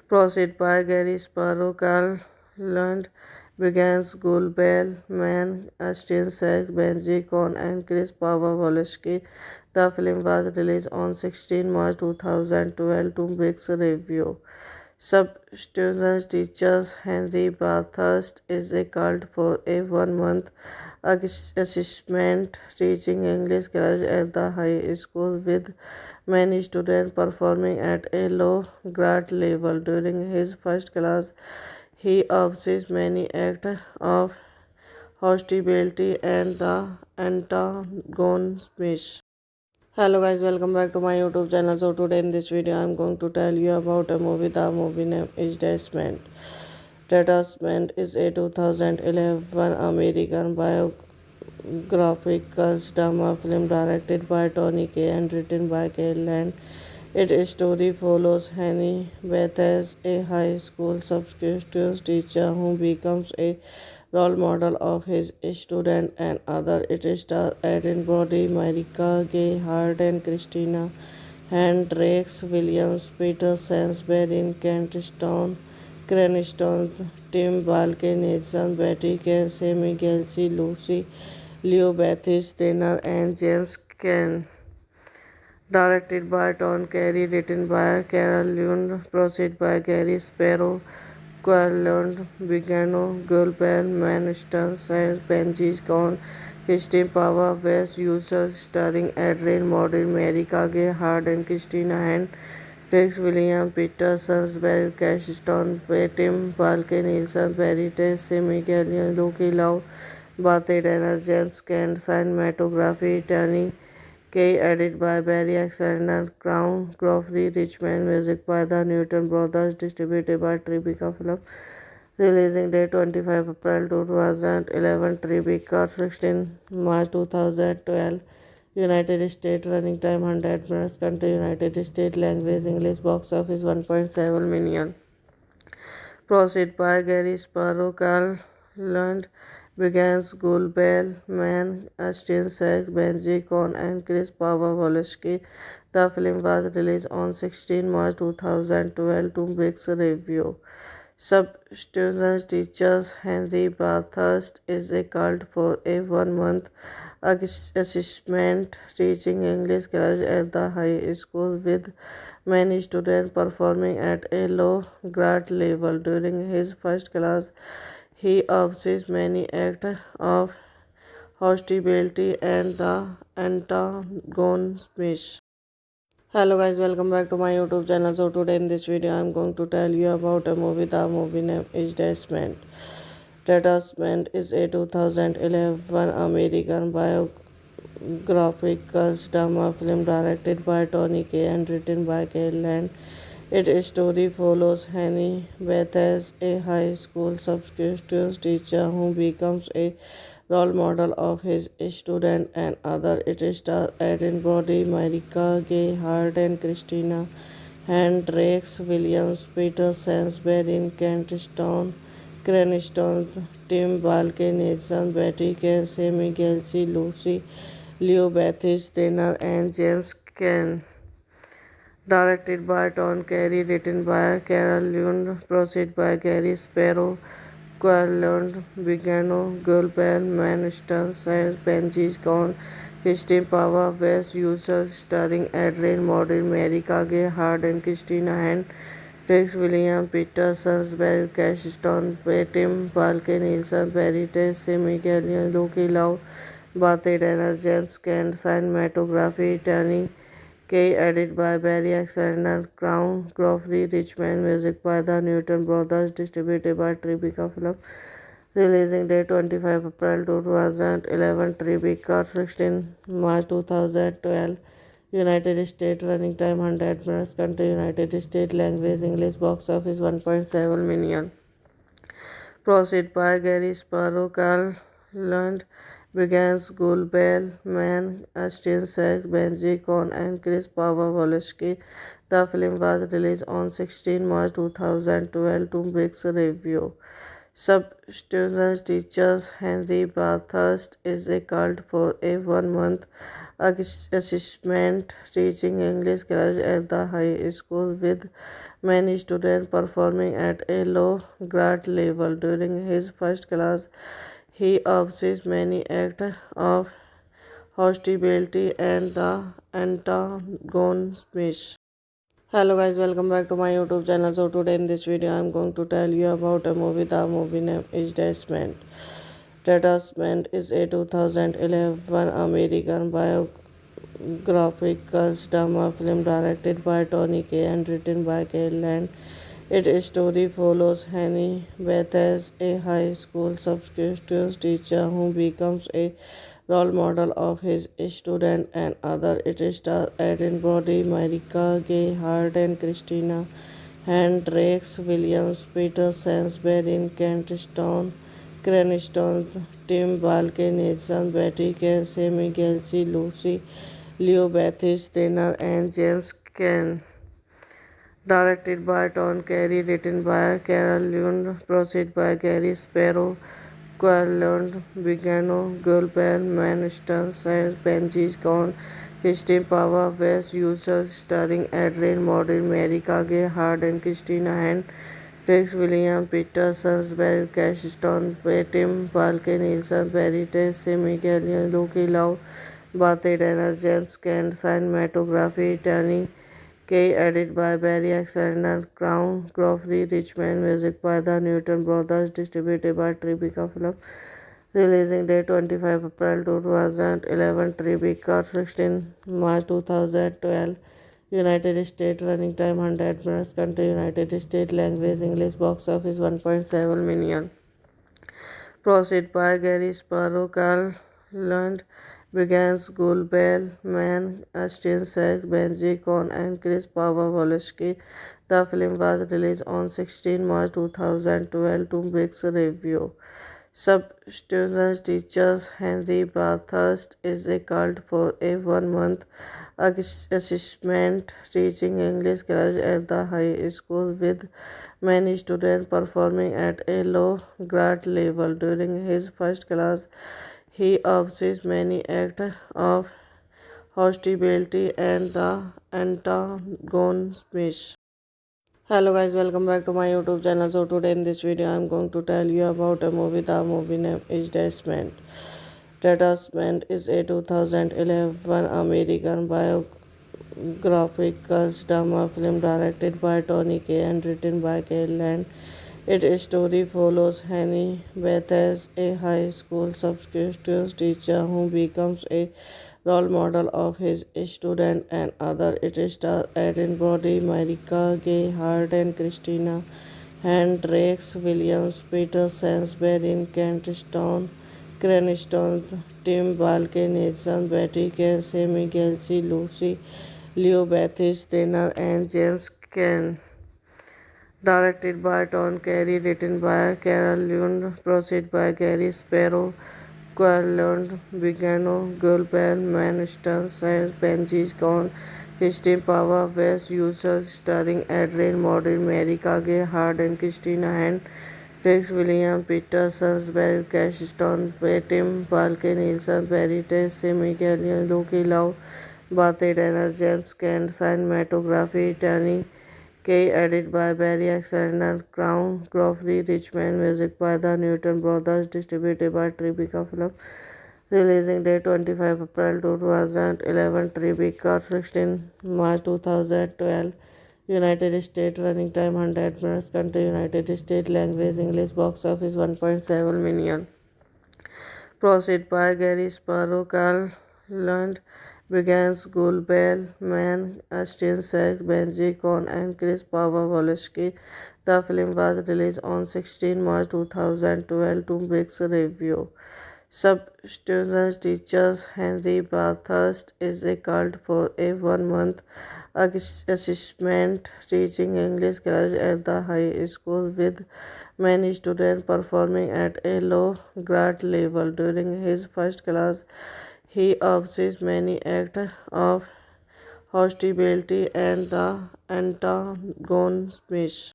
Proceed by Gary Sparrow, Carl Lund, Begans, Gulbel, Mann, Ashton Sack, Benji Con, and Chris Pavlovsky. The film was released on 16 March 2012 to mixed review. Substance teachers Henry Bathurst is a cult for a 1 month assessment teaching English class at the high school, with many students performing at a low grade level. During his first class, he observes many acts of hostility and the antagonism. Hello guys, welcome back to my YouTube channel. So today in this video I am going to tell you about a movie. The movie name is Detachment. Detachment is a 2011 American biographical drama film directed by Tony Kaye and written by Kyle Land. Its story follows Henny Bethas, a high school substitute teacher who becomes a role model of his student and other. It stars Eden Brody, Marika Gay Hart, and Christina Hendricks Williams, Peter Sansbury, Kent Stone, Cranston, Tim Balke, Nathan Betty, Sammy Gelsey, Lucy Leo Bethis Trainer, and James Caan. Directed by Tom Carey, written by Carol Lund, produced by Gary Sparrow, Carlund, Vigano, Gulben, Manston, and Benji Con, Christine Pava, West Users, starring Adrian Modern, Mary Kage, Hard, and Christina Hand, Rex William, Peter Sansbury, Cashstone, Tim Balke, Nielsen, Perry Tess, Simi Gallion, Loki Lau, Bate Dana, James Caan, cinematography, Tony Kaye, edited by Barry Alexander, Crown, Crawford, Richmond, music by the Newton Brothers, distributed by Tribeca Film. Releasing date 25 April 2011, Tribeca 16 March 2012. United States, running time 100 minutes, country United States, language English, box office 1.7 million. Proceed by Gary Sparrow, Carl Lund, Begans, Gulbel, Mann, Ashton Sack, Benji Con, and Chris Pavlovsky. The film was released on 16 March 2012 to mixed review. Substitute teachers Henry Bathurst is a cult for a 1 month assessment teaching English class at the high school with many students performing at a low grade level. During his first class, he observes many acts of hostility and the antagonism. Hello guys, welcome back to my YouTube channel. So today in this video I'm going to tell you about a movie. The movie name is Detachment. Detachment is a 2011 American biographical drama film directed by Tony Kaye and written by Kyle Land. Its story follows Henny Beth as a high school substitute teacher who becomes a role model of his student and other. It stars Eden Brody, Marika Gay Harden, Christina Hendricks, Williams, Peter Sainsbury, Kent Stone, Cranston, Tim Balke, Nathan, Betty Kane, Sammy Gelsey, Lucy, Leo Bethis, Tanner, and James Caan. Directed by Tom Carey, written by Carol Lund, produced by Gary Sparrow, Querland, Vigano, Gulben, Manston, Benji Con, Christine Pava, West Users, starring Adrian Modern, Mary Kage, Hard, and Christina Hand, Rex William, Peter Sainsbury, Cashton, Tim Balke, Nielsen, Barry Tess, Simi Gallion, Loki Lau, Bate Dennis, James Kent, cinematography, Tony Kay, edited by Barry Alexander, Crown, Crawford, Richmond, music by the Newton Brothers, distributed by Tribeca Film. Releasing date 25 April 2011, Tribeca 16 March 2012. United States, running time 100 minutes, country United States, language English, box office 1.7 million. Proceed by Gary Sparrow, Carl Lund, Begans, Gulbel, Man, Astin Sek, Benji Con, and Chris Pavlovsky. The film was released on 16 March 2012 to mixed review. Substitute teachers Henry Bathurst is a cult for a 1 month assessment teaching English class at the high school with many students performing at a low grade level. During his first class, he observes many acts of hostility and the antagonism. Hello guys, welcome back to my YouTube channel. So today in this video I'm going to tell you about a movie. The movie name is Detachment. Detachment is a 2011 American biographical drama film directed by Tony Kaye and written by Kyle Land. Its story follows Henny Beth as a high school substitute teacher who becomes a role model of his student and other. It stars Eden Brody, Marika Gay Harden, Christina Hendricks, Williams, Peter Sainsbury, Kent Stone, Cranston, Tim Balke, Nathan, Betty Kane, Sammy Gelsey, Lucy, Leo Bethis, Tanner, and James Caan. Directed by Tom Carey, written by Carol Lund, produced by Gary Sparrow, Querland, Vigano, Gulben, Manston, Benji Con, Christine Pava, West Users, starring Adrian Modern, Mary Kage, Hard, and Christina Hand, Rex William, Peter Sainsbury, Cashton, Tim Balke, Nielsen, Barry Tess, Simi Gallion, Loki Lau, Bate Dennis, James Kent, cinematography, Tony Kay, edited by Barry Alexander, Crown, Crawford, Richmond, music by the Newton Brothers, distributed by Tribeca Film. Releasing date 25 April 2011, Tribeca 16 March 2012. United States, running time 100 minutes, country United States, language English, box office 1.7 million. Proceed by Gary Sparrow, Carl Lund, Begans, Gulbel, Man, Astin Sek, Benji Con, and Chris Pavlovsky. The film was released on 16 March 2012 to mixed review. Substitute teachers Henry Bathurst is a cult for a 1 month assessment teaching English class at the high school with many students performing at a low grade level. During his first class, he observes many acts of hostility and the antagonism. Hello guys, welcome back to my YouTube channel. So today in this video I'm going to tell you about a movie. The movie name is Detachment. Detachment is a 2011 American biographical drama film directed by Tony Kaye and written by Kyle Land. Its story follows Henny Beth as a high school substitute teacher who becomes a role model of his student and other. It stars Erin Brody, Marika Gay Hart, and Christina Hendricks Williams, Peter Sainsbury, Kent Stone, Cranston, Tim Balke, Nathan Betty, Sammy Gelsey, Lucy Leo Bethis Trainer, and James Caan. Directed by Tom Carey, written by Carol Lund, produced by Gary Sparrow, Querland, Vigano, Gulben, Manston, Benji Con, Christine Pava, West Users, starring Adrian Modern, Mary Kage, Hard, and Christina Hand, Rex William, Peter Sainsbury, Cashstone, Tim Balke, Nielsen, Perry, Sammy Gallion, Loki Lau, Bate Dana, James Kent, cinematography, Tony Kay, edited by Barry Alexander, Crown, Crawford, Richmond, music by the Newton Brothers, distributed by Tribeca Film. Releasing date 25 April 2011, Tribeca 16 March 2012. United States, running time 100 minutes, country United States, language English, box office 1.7 million. Proceed by Gary Sparrow, Carl Lund, Begans, Gul Bell, Man, Ashton Sack, Benji Con, and Chris Pavlovsky. The film was released on 16 March 2012 to mixed review. Substitute teachers Henry Bathurst is a cult for a 1 month assessment teaching English class at the high school, with many students performing at a low grade level. During his first class, he observes many acts of hostility and the antagonism.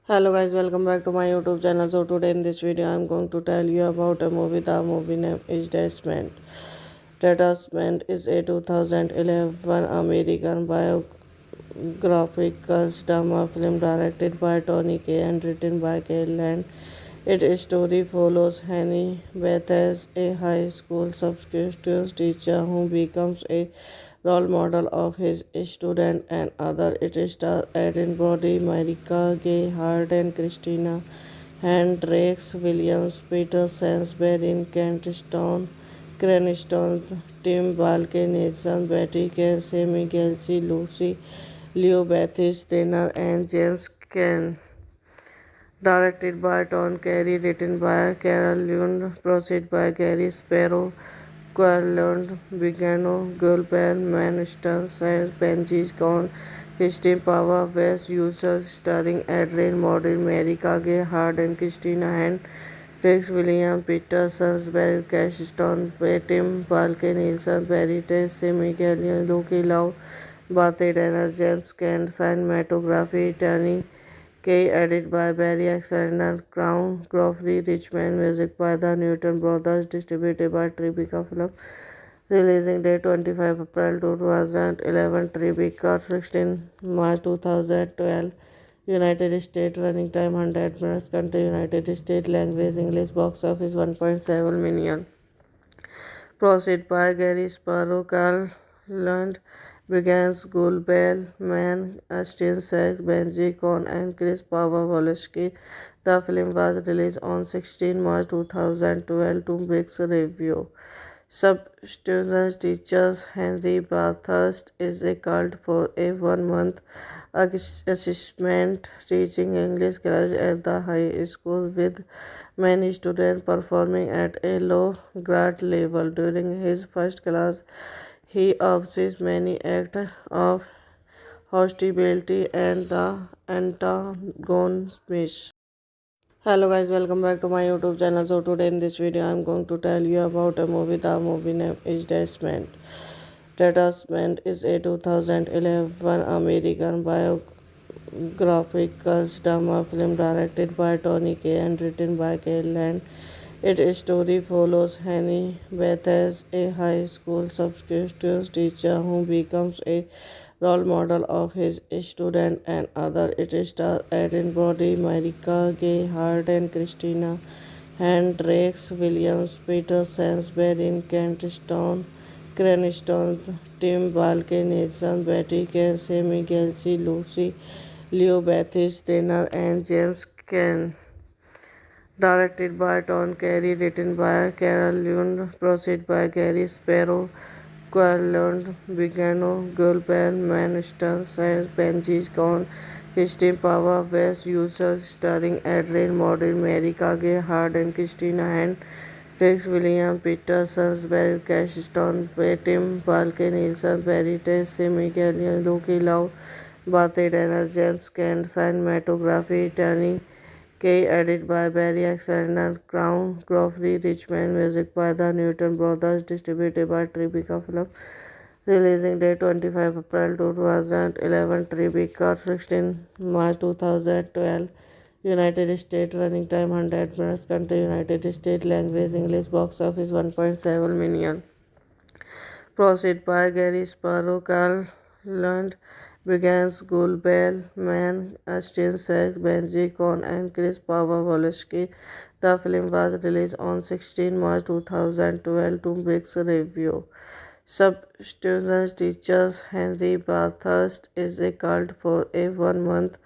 Hello guys, welcome back to my YouTube channel. So today in this video I'm going to tell you about a movie. The movie name is Detachment. Detachment is a 2011 American biographical drama film directed by Tony Kaye and written by Kyle Land. Its story follows Henny Beth as a high school substitute teacher who becomes a role model of his student and other. It stars Erin Brody, Marika Gay Hart, and Christina Hendricks Williams, Peter Sainsbury, Kent Stone, Cranston, Tim Balke, Nathan Betty, Sammy Gelsey, Lucy Leo Bethis Trainer, and James Caan. Directed by Tom Carey, written by Carol Lund, produced by Gary Sparrow, Querland, Vigano, Gulben, Manston, Benji Con, Christine Pava, West Users, starring Adrian Modern, Mary Kage, Hard, and Christina Hand, Rex William, Peter Sainsbury, Cashstone, Tim Balke, Nielsen, Perry, Sammy Gallion, Loki Lau, Bate Dana, James Caan, cinematography, Tony Kay, edited by Barry Alexander, Crown, Crawford, Richmond, music by the Newton Brothers, distributed by Tribeca Film. Releasing date 25 April 2011, Tribeca 16 March 2012. United States, running time 100 minutes, country United States, language English, box office 1.7 million. Proceed by Gary Sparrow, Carl Lund, Begans, Gul Bell, Man, Ashton Sack, Benji Con, and Chris Pavlovsky. The film was released on 16 March 2012 to mixed review. Substitute teachers Henry Bathurst is a cult for a 1 month assessment teaching English class at the high school, with many students performing at a low grade level. During his first class, he observes many acts of hostility and the antagonism. Hello guys, welcome back to my YouTube channel. So today in this video I'm going to tell you about a movie. The movie name is Detachment. Detachment is a 2011 American biographical drama film directed by Tony Kaye and written by Kyle Land. Its story follows Henry Bethas, a high school substitute teacher who becomes a role model of his students and others. It stars Eden Brody, Marika Gay Hart, and Christina Hendricks Williams, Peter Sainsbury, Kent Stone, Cranston, Tim Balke, Nathan Betty, Casey, Miguel C. Lucy, Leo Bethis, Trainer, and James Ken. Directed by Tom Carey, written by Carol Lund, produced by Gary Sparrow, Querland, Bigano, Gulben, Manston, Benji Con, Christine Pava, West Users, starring Adrian Modern, Mary Kage, Hard, and Christina Hand, Rex William, Peter Sainsbury, Cashstone, Tim Balke, Nielsen, Barry Tess, Miguel, Loki Lau, Bate Dennis, James Kent, cinematography, Tony Kay, edited by Barry Alexander, Crown, Crawford, Richmond, music by the Newton Brothers, distributed by Tribeca Film. Releasing date 25 April 2011, Tribeca 16 March 2012. United States, running time 100 minutes, country United States, language English, box office 1.7 million. Proceed by Gary Sparrow, Carl Lund, Begans, Gulbel, Mann, Austin Sack, Benji Con, and Chris Pavlovsky. The film was released on 16 March 2012 to mixed review. Substance teachers Henry Bathurst is a cult for a 1 month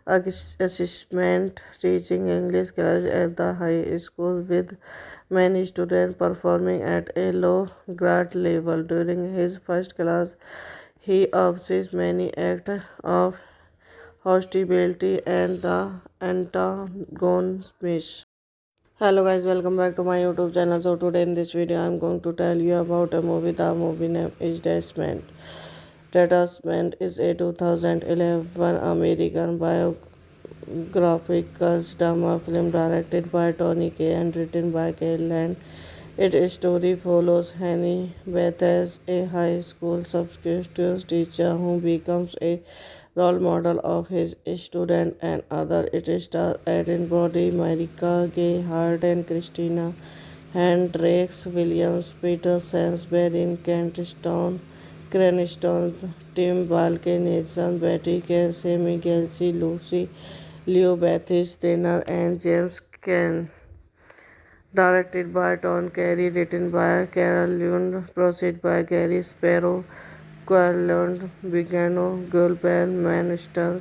assessment teaching English class at the high school, with many students performing at a low grade level. During his first class, he observes many acts of hostility and the antagonism. Hello guys, welcome back to my YouTube channel. So today in this video I am going to tell you about a movie. The movie name is Detachment. Detachment is a 2011 American biographical drama film directed by Tony Kaye and written by Kyle Land. Its story follows Henry Bethas, a high school substitute teacher who becomes a role model of his students and others. It stars Eden Brody, Marika Gay Hart, and Christina Hendricks Williams, Peter Sainsbury, Kent Stone, Cranston, Tim Balke, Nathan Betty, Casey, Miguel C. Lucy, Leo Bethis, Trainer, and James Ken. Directed by Tom Carey, written by Carol Lund, produced by Gary Sparrow, Querland, Bigano, Gulben, Manston,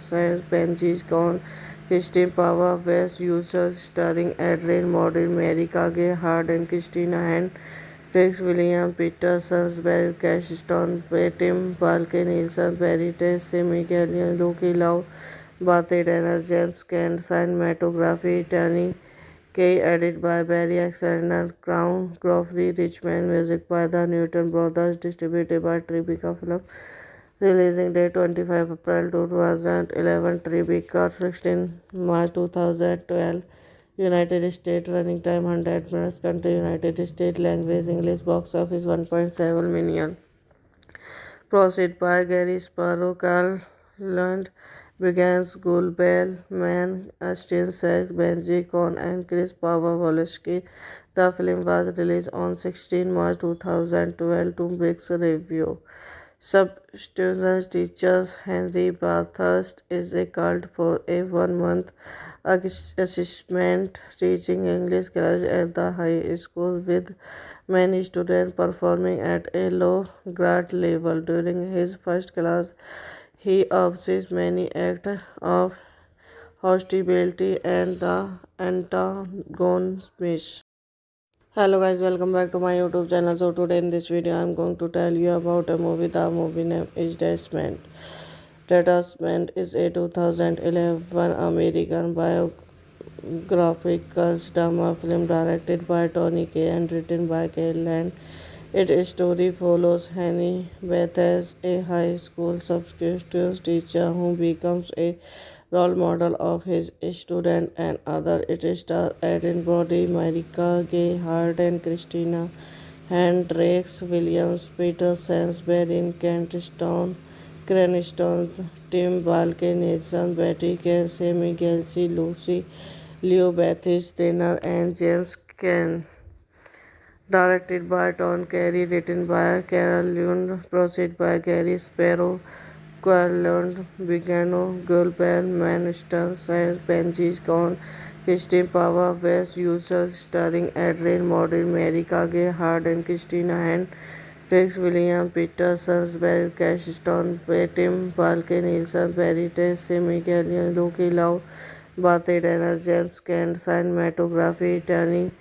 Benji Con, Christine Pava, West Users, starring Adrian Modern, Mary Kage, Hard, and Christina Hand, Rex William, Peter Sainsbury, Cashstone, Tim Balke, Nielsen, Barry Tess, Miguel, Loki Lau, Bate Dennis, James Kent, cinematography, Tony Kay, edited by Barry Alexander, Crown, Crawford, Richmond, music by the Newton Brothers, distributed by Tribeca Film. Releasing date 25 April 2011, Tribeca 16 March 2012. United States, running time 100 minutes, country United States, language English, box office 1.7 million. Proceed by Gary Sparrow, Carl Lund, Begans, Gulbel, Mann, Austin Sack, Benji Con, and Chris Pavlovsky. The film was released on 16 March 2012 to mixed review. Substance teachers Henry Bathurst is a cult for a 1 month assessment teaching English class at the high school, with many students performing at a low grade level. During his first class, he observes many acts of hostility and the antagonism. Hello guys, welcome back to my YouTube channel. So today in this video I am going to tell you about a movie. The movie name is Detachment. Detachment is a 2011 American biographical drama film directed by Tony Kaye and written by Kyle Land. Its story follows Henry Bethas, a high school substitute teacher who becomes a role model of his students and others. It stars Eden Brody, Marika Gay Hart, and Christina Hendricks Williams, Peter Sainsbury, Kent Stone, Cranston, Tim Balke, Nathan Betty, Casey, Miguel C. Lucy, Leo Bethis, Trainer, and James Can. Directed by Tom Carey, written by Carol Lund, produced by Gary Sparrow, Querland, Vigano, Gulben, Manston, Benji Con, Christine Pava, West Users, starring Adrian Modern, Mary Kage, Hard and Christina Hand, Rex William, Peter Sarsberg, Cashstone, Tim Balke, Nielsen, Barry Tess, Semi Gallion, Loki Lau, Bate Dana, James Kent, cinematography, Tony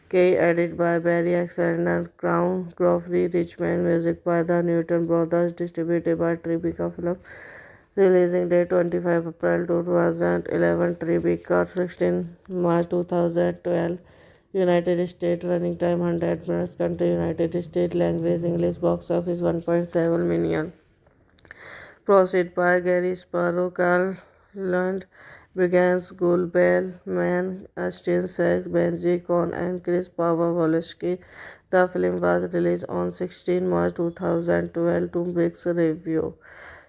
Kay, edit by Barry Alexander, Crown, Crawford, Richmond, music by the Newton Brothers, distributed by Tribeca Film. Releasing date 25 April 2011, Tribeca 16 March 2012. United States, running time 100 minutes, country United States, language English, box office 1.7 million. Proceed by Gary Sparrow, Carl Lund, Begans, Gulbel, Mann, Ashton Sack, Benji Con, and Chris Pavlovsky. The film was released on 16 March 2012 to mixed review.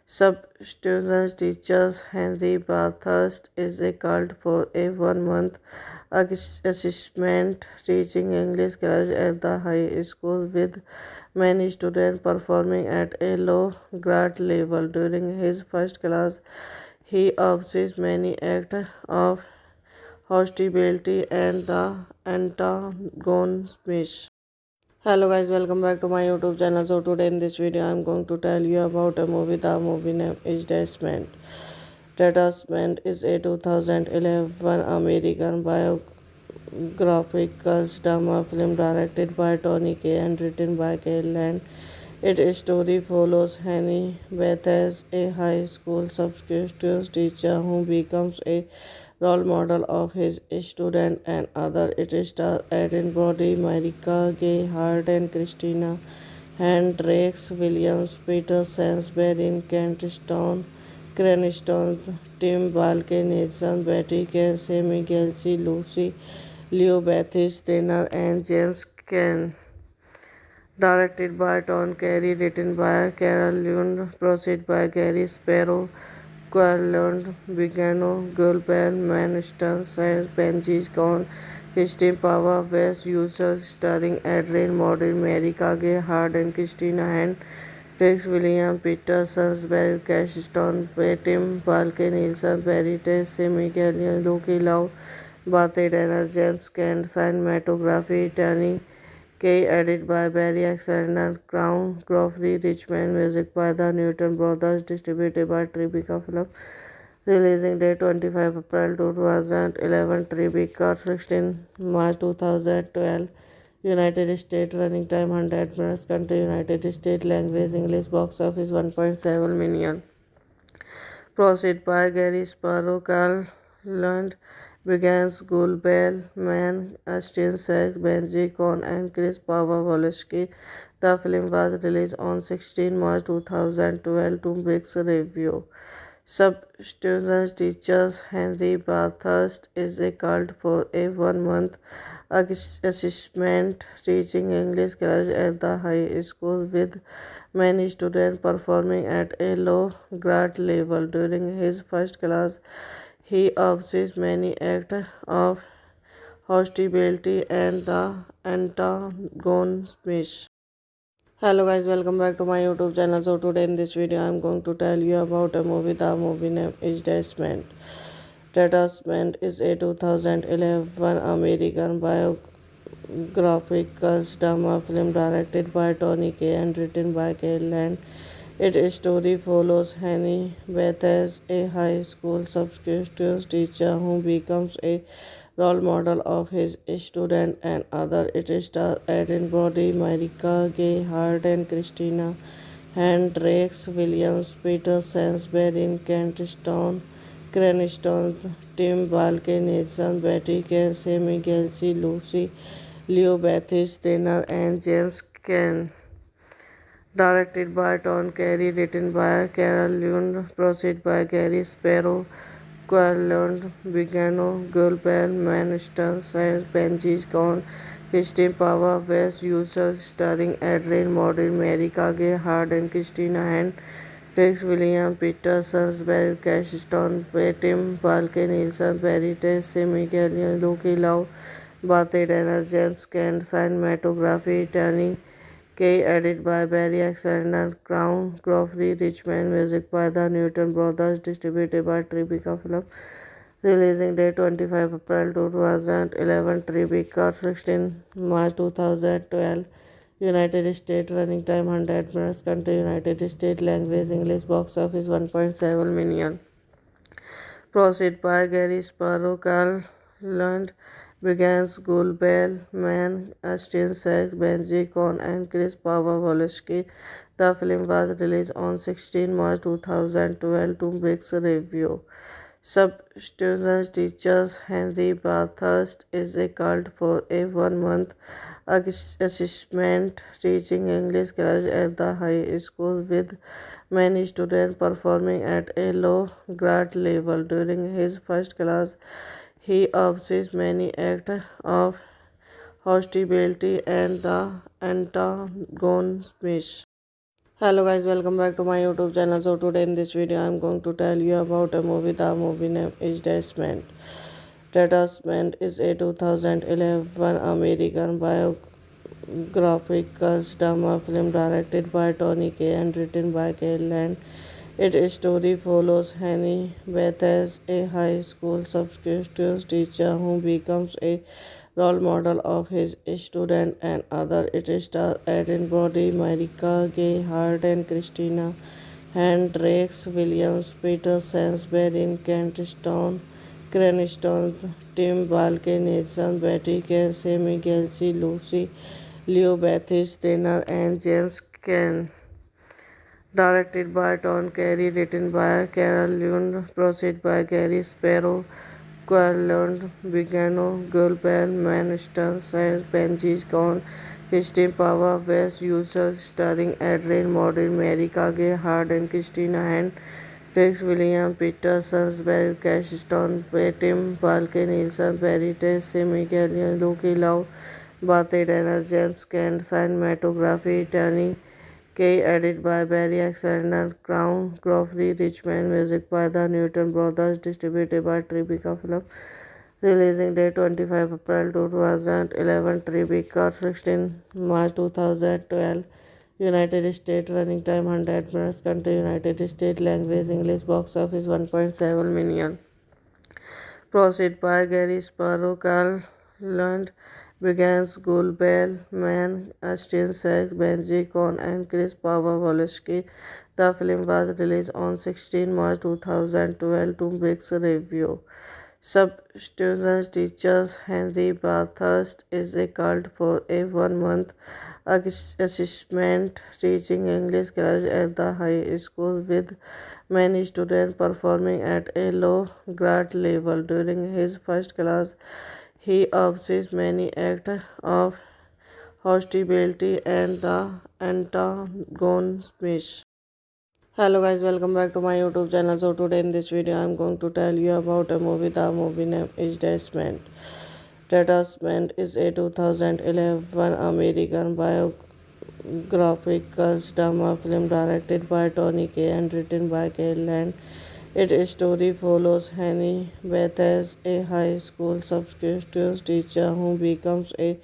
Substance teachers Henry Bathurst is a cult for a 1 month assessment teaching English class at the high school, with many students performing at a low grade level. During his first class, he observes many acts of hostility and the antagonism. Hello guys, welcome back to my YouTube channel. So today in this video I am going to tell you about a movie. The movie name is Detachment. Detachment is a 2011 American biographical drama film directed by Tony Kaye and written by Kay Land. Its story follows Henny Bethas, a high school substitute teacher who becomes a role model of his student and other. It stars Eden Brody, Marika Gay Hart, and Christina Hand, Rex Williams, Peter Sansbury, Kent Stone, Cranston, Tim Balke, Nathan Betty, Sammy Gelsey, Lucy Leo, Bethis Trainer, and James Caan. Directed by Tom Carey, written by Carol Lund, produced by Gary Sparrow, Querland, Vigano, Gulben, Manston, Benji Con, Christine Pava, West Users, starring Adrian Modern, Mary Kage, Hard, and Christina Hand, Rex William, Peter Sarsberg, Cashstone, Tim Balke, Nielsen, Barry Tess, Semi Gallion, Loki Lau, Bate Dana, James Kent, cinematography, Tony Kay, edit by Barry Alexander, Crown, Crawford, Richmond, music by the Newton Brothers, distributed by Tribeca Film. Releasing date 25 April 2011, Tribeca 16 March 2012. United States, running time 100 minutes, country United States, language English, box office 1.7 million. Proceed by Gary Sparrow, Carl Lund, Begans, Gulbel, Mann, Ashton Sack, Benji Con, and Chris Pavlovsky. The film was released on 16 March 2012 to mixed review. Substance teachers Henry Bathurst is a cult for a 1 month assessment teaching English class at the high school, with many students performing at a low grade level. During his first class, he observes many acts of hostility and the antagonism. Hello guys, welcome back to my YouTube channel. So today in this video I am going to tell you about a movie. The movie name is Detachment. Detachment is a 2011 American biographical drama film directed by Tony Kaye and written by Kay Land. Its story follows Henny Bethas, a high school substitute teacher who becomes a role model of his student and other. It stars Eden Brody, Marika Gay Hart, and Christina Hand, Rex Williams, Peter Sansbury, Kent Stone, Cranston, Tim Balke, Nathan Betty, Sammy Gelsey, Lucy Leo, Bethis Trainer, and James Caan. Directed by Tom Carey, written by Carol Lund, produced by Gary Sparrow, Querland, Vigano, Gulben, Manston, Benji Con, Christine Pava, West Users, starring Adrian Modern, Mary Kage, Hard, and Christina Hand, Rex William, Peter Sarsberg, Cashstone, Tim Balke, Nielsen, Barry Tess, Semi Gallion, Loki Lau, Baate Dennis, James Kent, cinematography, Tony Kaye, edit by Barry Alexander, Crown, Crawford, Richmond, music by the Newton Brothers, distributed by Tribeca Film. Releasing date 25 April 2011, Tribeca 16 March 2012. United States, running time 100 minutes. Country United States, language English, box office 1.7 million. Proceed by Gary Sparrow, Carl Lund, Begans, Gulbel, Mann, Austin Sack, Benji Con, and Chris Pavlovsky. The film was released on 16 March 2012 to mixed review. Substance teachers Henry Bathurst is a cult for a 1 month assessment teaching English class at the high school, with many students performing at a low grade level. During his first class, he observes many acts of hostility and the antagonism. Hello guys, welcome back to my YouTube channel. So today in this video I am going to tell you about a movie. The movie name is Detachment. Detachment is a 2011 American biographical drama film directed by Tony Kaye and written by Kyle Land. Its story follows Henny Bethas, a high school substitute teacher who becomes a role model of his students and others. It stars Eden Brody, Marika Gay Hart, and Christina Hendricks Williams, Peter Sansbury, Kent Stone, Cranston, Tim Balke, Nathan Betty, Sammy Gelsey, Lucy Leo Bethis Trainer, and James Ken. Directed by Tom Carey, written by Carol Lund, produced by Gary Sparrow, Lund, Bigano, Gulben, Manston, Benji Con, Christine Pava, West Users, starring Adrian Modern, Mary Kage, Hard, and Christina Hand, Rex William, Peter Sansbury, Cashstone, Tim Balke, Nielsen, Barry Tess, Miguel, Lucky Lau, Bate Dennis, James Kent, cinematography, Tony Kaye, edit by Barry Alexander, Crown, Crawford, Richmond, music by the Newton Brothers, distributed by Tribeca Film. Releasing date 25 April 2011, Tribeca 16 March 2012. United States, running time 100 minutes. Country United States, language English, box office 1.7 million. Proceed by Gary Sparrow, Carl Lund, Begans, Gulbel, Mann, Austin Sack, Benji Con, and Chris Pavlovsky. The film was released on 16 March 2012 to mixed review. Substance teachers Henry Bathurst is a cult for a 1 month assessment teaching English class at the high school, with many students performing at a low grade level. During his first class, he observes many acts of hostility and the antagonism. Hello guys, welcome back to my YouTube channel. So today in this video I am going to tell you about a movie. The movie name is Detachment. Detachment is a 2011 American biographical drama film directed by Tony Kaye and written by Kyle Land. Its story follows Henny Bethas, a high school substitute teacher who becomes a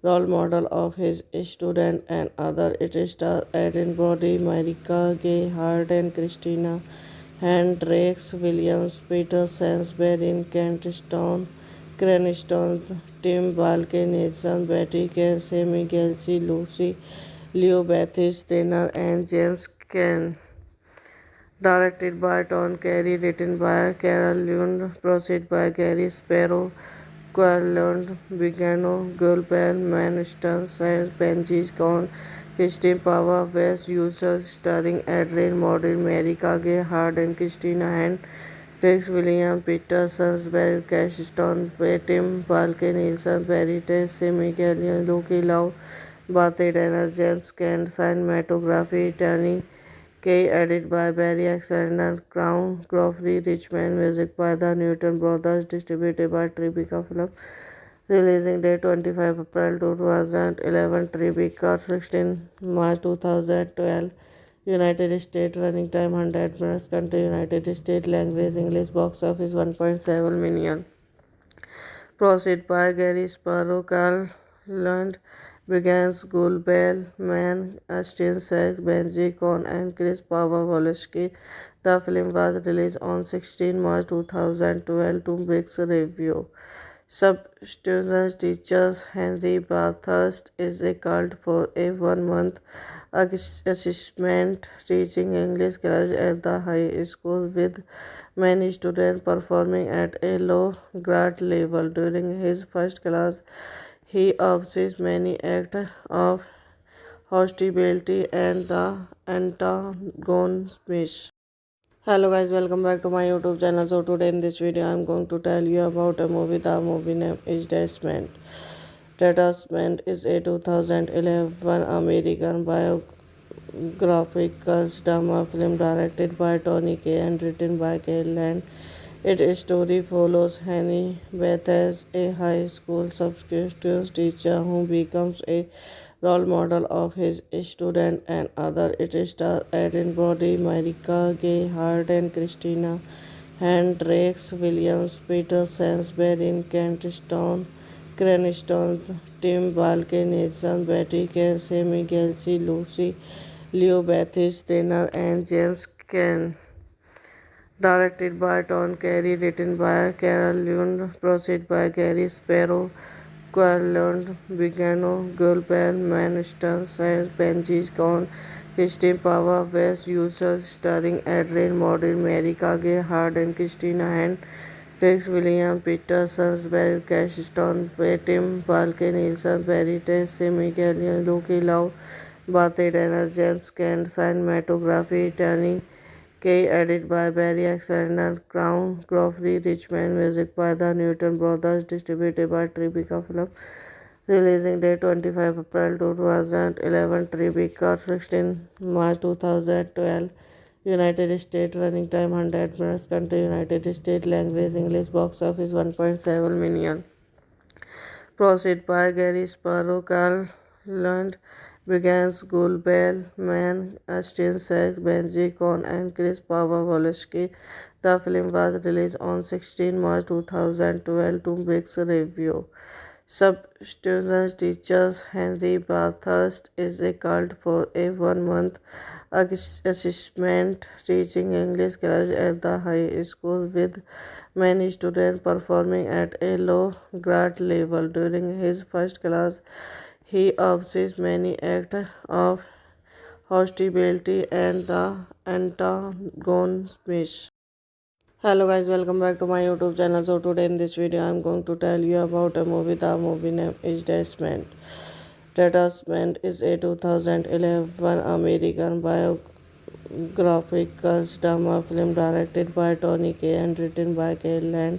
role model of his students and others. It stars Eden Brody, Marika Gay Hart, and Christina Hendricks Williams, Peter Sansbury, Kent Stone, Cranston, Tim Balke, Nathan Betty, Sammy Gelsey, Lucy Leo Bethis Trainer, and James Ken. Directed by Tom Carey, written by Carol Lund, produced by Gary Sparrow, Lund, Bigano, Gulben, Manston, Benji Con, Christine Pava, West Users, starring Adrian Modern, Mary Kage, Hard, and Christina Hand, Rex William, Peter Sansbury, Cashstone, Tim Balke, Nielsen, Barry Tess, Miguel, Lucky Lau, Bate Dennis, James Kent, cinematography, Tony Kaye, edit by Barry Alexander, Crown, Crawford, Richmond, music by the Newton Brothers, distributed by Tribeca Film. Releasing date 25 April 2011, Tribeca 16 March 2012. United States, running time 100 minutes. Country United States, language English, box office 1.7 million. Proceed by Gary Sparrow, Carl Lund, Begans, Gulbel, Mann, Steinsack, Benji Kohn, and Chris Pawlowski. The film was released on 16 March 2012 to mixed review. Substance teachers Henry Bathurst is a cult for a 1 month assessment teaching English class at the high school, with many students performing at a low grade level. During his first class, he observes many acts of hostility and the antagonism. Hello guys, welcome back to my YouTube channel. So today in this video I am going to tell you about a movie. The movie name is Detachment. Detachment is a 2011 American biographical drama film directed by Tony Kaye and written by Kay Land. Its story follows Henry Bethas, a high school substitute teacher who becomes a role model of his student and other. It stars Eden Brody, Marika Gay Harden, Christina Hendricks, Williams, Peter Sansbury, Kent Stone, Cranston, Tim Balke, Nathan, Betty Kane, Sammy Gelsey, Lucy, Leo Bethis, Trainer, and James Caan. Directed by Tom Carey, written by Carol Lund, produced by Gary Sparrow, Querland, Vigano, Gulben, Manston, Benji Kohn, Christine Pava, West Users, starring Adrian Modern, Mary Kage, Hard, and Christina Hand, Rex William, Peter Sansbury, Cashstone, Tim Balke, Nielsen, Barry Tess, Sammy Gallion, Loki Lau, Bate Dana, James Caan, cinematography, Tony Kaye, edit by Barry Alexander, Crown, Crawford, Richmond, music by the Newton Brothers, distributed by Tribeca Film. Releasing date 25 April 2011, Tribeca 16 March 2012. United States, running time 100 minutes, country United States, language English, box office 1.7 million. Proceed by Gary Sparrow, Carl Lund, Begans, Gulbel, Mann, Steinsack, Benji Kohn, and Chris Pawlowski. The film was released on 16 March 2012 to mixed review. Substance teachers Henry Bathurst is a cult for a 1 month assessment teaching English class at the high school, with many students performing at a low grade level. During his first class, he observes many acts of hostility and the antagonism. Hello guys, welcome back to my YouTube channel. So today in this video I am going to tell you about a movie. The movie name is Detachment. Detachment is a 2011 American biographical drama film directed by Tony Kaye and written by Kay Land.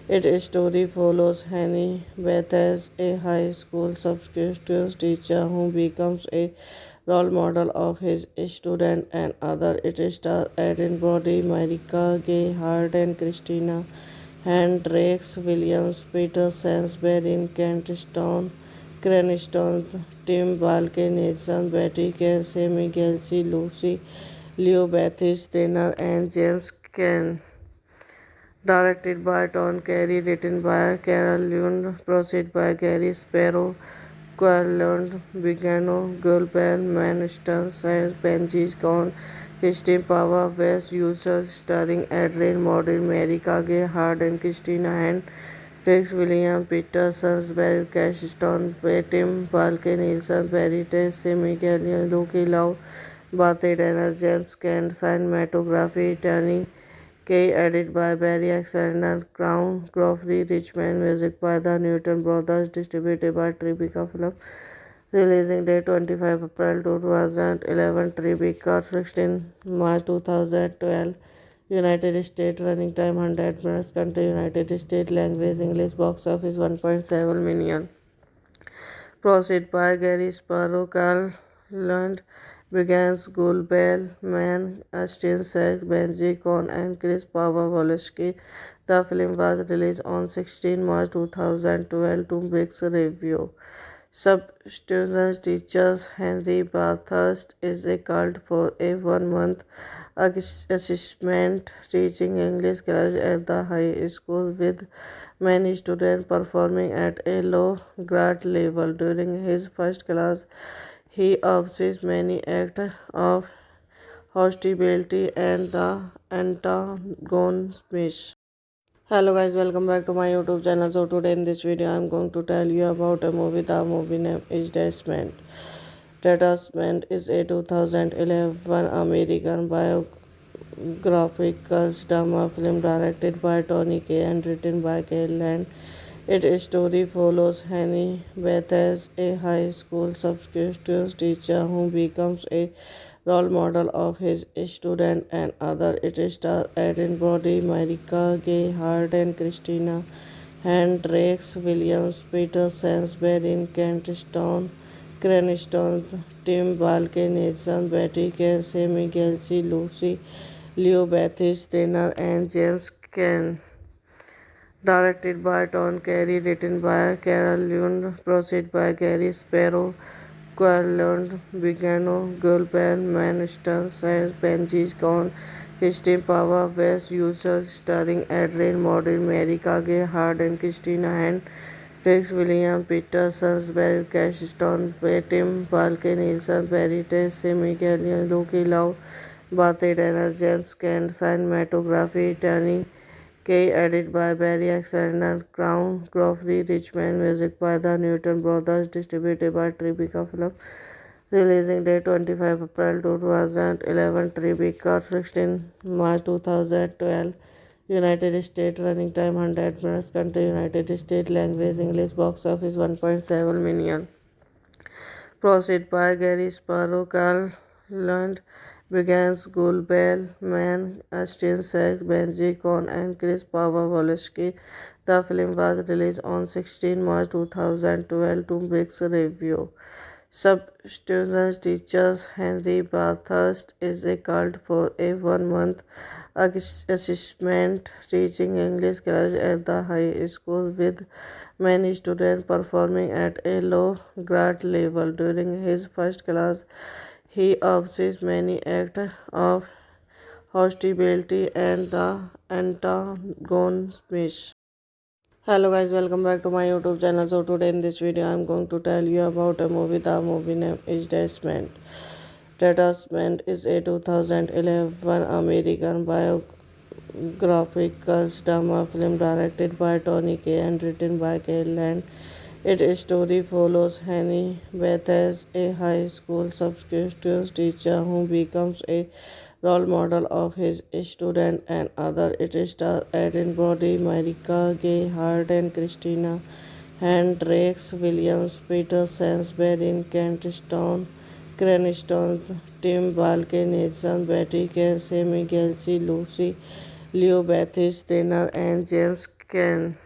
Its story follows Henry Bethas, a high school substitute teacher who becomes a role model of his student and other. It stars Eden Brody, Marika Gay Harden, Christina Hendricks, Williams, Peter Sansbury, Kent Stone, Cranston, Tim Balke, Nathan, Betty Kane, Sammy Gelsey, Lucy, Leo Bethis, Trainer, and James Caan. Directed by Tom Carey, written by Carol Lund, produced by Gary Sparrow, Querland, Vigano, Gulben, Manston, Benji Kohn, Christine Pava, West Users, starring Adrian Modern, Mary Kage, Hard, and Christina Hand, Rex William, Peter Sansbury, Cashstone, Tim Balke, Nielsen, Barry Tess, Sammy Gallion, Loki Lau, Bate Dana, James Caan, cinematography, Tony Kaye, edit by Barry Alexander, Crown, Crawford, Richmond, music by the Newton Brothers, distributed by Tribeca Film. Releasing date 25 April 2011, Tribeca 16 March 2012. United States, running time 100 minutes, country United States, language English, box office 1.7 million. Proceed by Gary Sparrow, Carl Lund, Begans, Gulbel, Mann, Steinsack, Benji Kohn, and Chris Pawlowski. The film was released on 16 March 2012 to mixed review. Substitute teachers Henry Bathurst is a cult for a 1 month assessment teaching English class at the high school with many students performing at a low grade level. During his first class, he observes many acts of hostility and the antagonism. Hello guys, welcome back to my YouTube channel. So today in this video I am going to tell you about a movie. The movie name is Detachment. Detachment is a 2011 American biographical drama film directed by Tony Kaye and written by Kyle Land. Its story follows Henny Bethas, a high school substitute teacher who becomes a role model of his student and other. It stars Eden Brody, Marika Gay, Harden, Christina Hendricks, Williams, Peter Sansbury, Kent Stone, Cranston, Tim Balke, Nathan, Betty Kane, Sammy Gelsey, Lucy, Leo Bethis, Trainer, and James Kane. Directed by Tom Carey, written by Carol Lund, produced by Gary Sparrow, Querland, Bigano, Gulben, Manston, Benji Con, Christine Pava, West Users, starring Adrian Modern, Mary Kage, Harden, Christina Hand, Rex William, Peter Sansbury, Cashstone, Tim Balke, Nielsen, Barry Tess, Semi Gallion, Loki Lau, Bate Dana, James Kent, cinematography, Tony Kay, edited by Barry Alexander, Crown, Crawford, Richmond, music by the Newton Brothers, distributed by Tribeca Film. Releasing date 25 April 2011, Tribeca 16 March 2012. United States, running time 100 minutes, country United States, language English, box office 1.7 million. Proceed by Gary Sparrow, Carl Lund, Begans, Gulbel, Man, Astin Sek, Benji Con, and Chris Pavlovsky. The film was released on 16 March 2012 to mixed review. Substitute teachers Henry Bathurst is a cult for a 1 month assessment teaching English class at the high school with many students performing at a low grade level. During his first class, he observes many acts of hostility and the antagonism. Hello guys, welcome back to my YouTube channel. So today in this video I am going to tell you about a movie. The movie name is Detachment. Detachment is a 2011 American biographical drama film directed by Tony Kaye and written by Kyle Land. Its story follows Henny Bethas, a high school substitute teacher who becomes a role model of his student and other. It stars Eden Brody, Marika Gay, Harden, Christina Hendricks, Williams, Peter Sansbury, Kent Stone, Cranston, Tim Balke, Nathan, Betty Kane, Sammy Gelsey, Lucy, Leo Bethis, Trainer, and James Kane.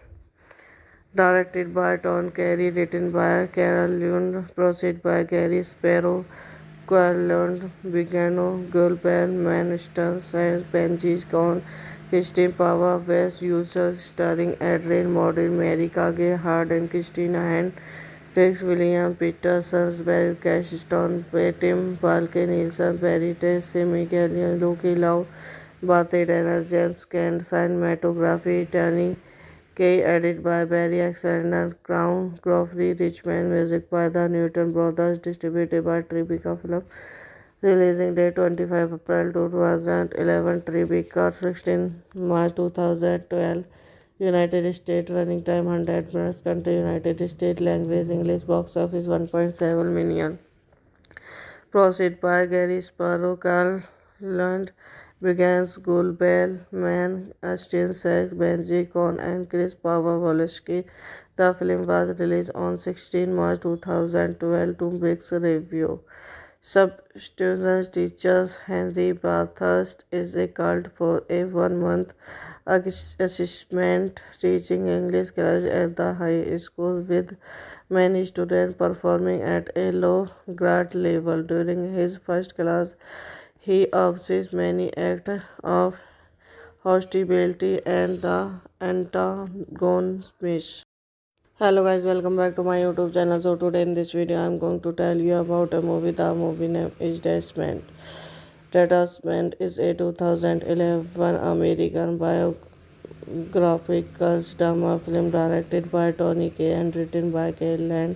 Directed by Tom Carey, written by Carol Lund, produced by Gary Sparrow, Querland, Bigano, Gulben, Manston, Benji Con, Christine Pava, West Users, starring Adrian Modern, Mary Kage, Harden, Christina Hand, Rex William, Peter Sansbury, Cashstone, Tim Balke, Nielsen, Barry Tess, Semi Gallion, Loki Lau, Bate Dana, James Kent, cinematography, Tony Kay, edited by Barry Alexander, Crown, Crawford, Richmond, music by the Newton Brothers, distributed by Tribeca Film. Releasing date 25 April 2011, Tribeca 16 March 2012. United States, running time 100 minutes, country United States, language English, box office 1.7 million. Proceed by Gary Sparrow, Carl Lund, Begans, Gulbel, Man, Astin Sek, Benji Con, and Chris Pavlovsky. The film was released on 16 March 2012 to mixed review. Substitute teachers Henry Bathurst is a cult for a 1 month assessment teaching English class at the high school with many students performing at a low grade level. During his first class, he observes many acts of hostility and the antagonism. Hello guys, welcome back to my YouTube channel. So today in this video I'm going to tell you about a movie. The movie name is Detachment. Detachment is a 2011 American biographical drama film directed by Tony Kaye and written by Kyle Land.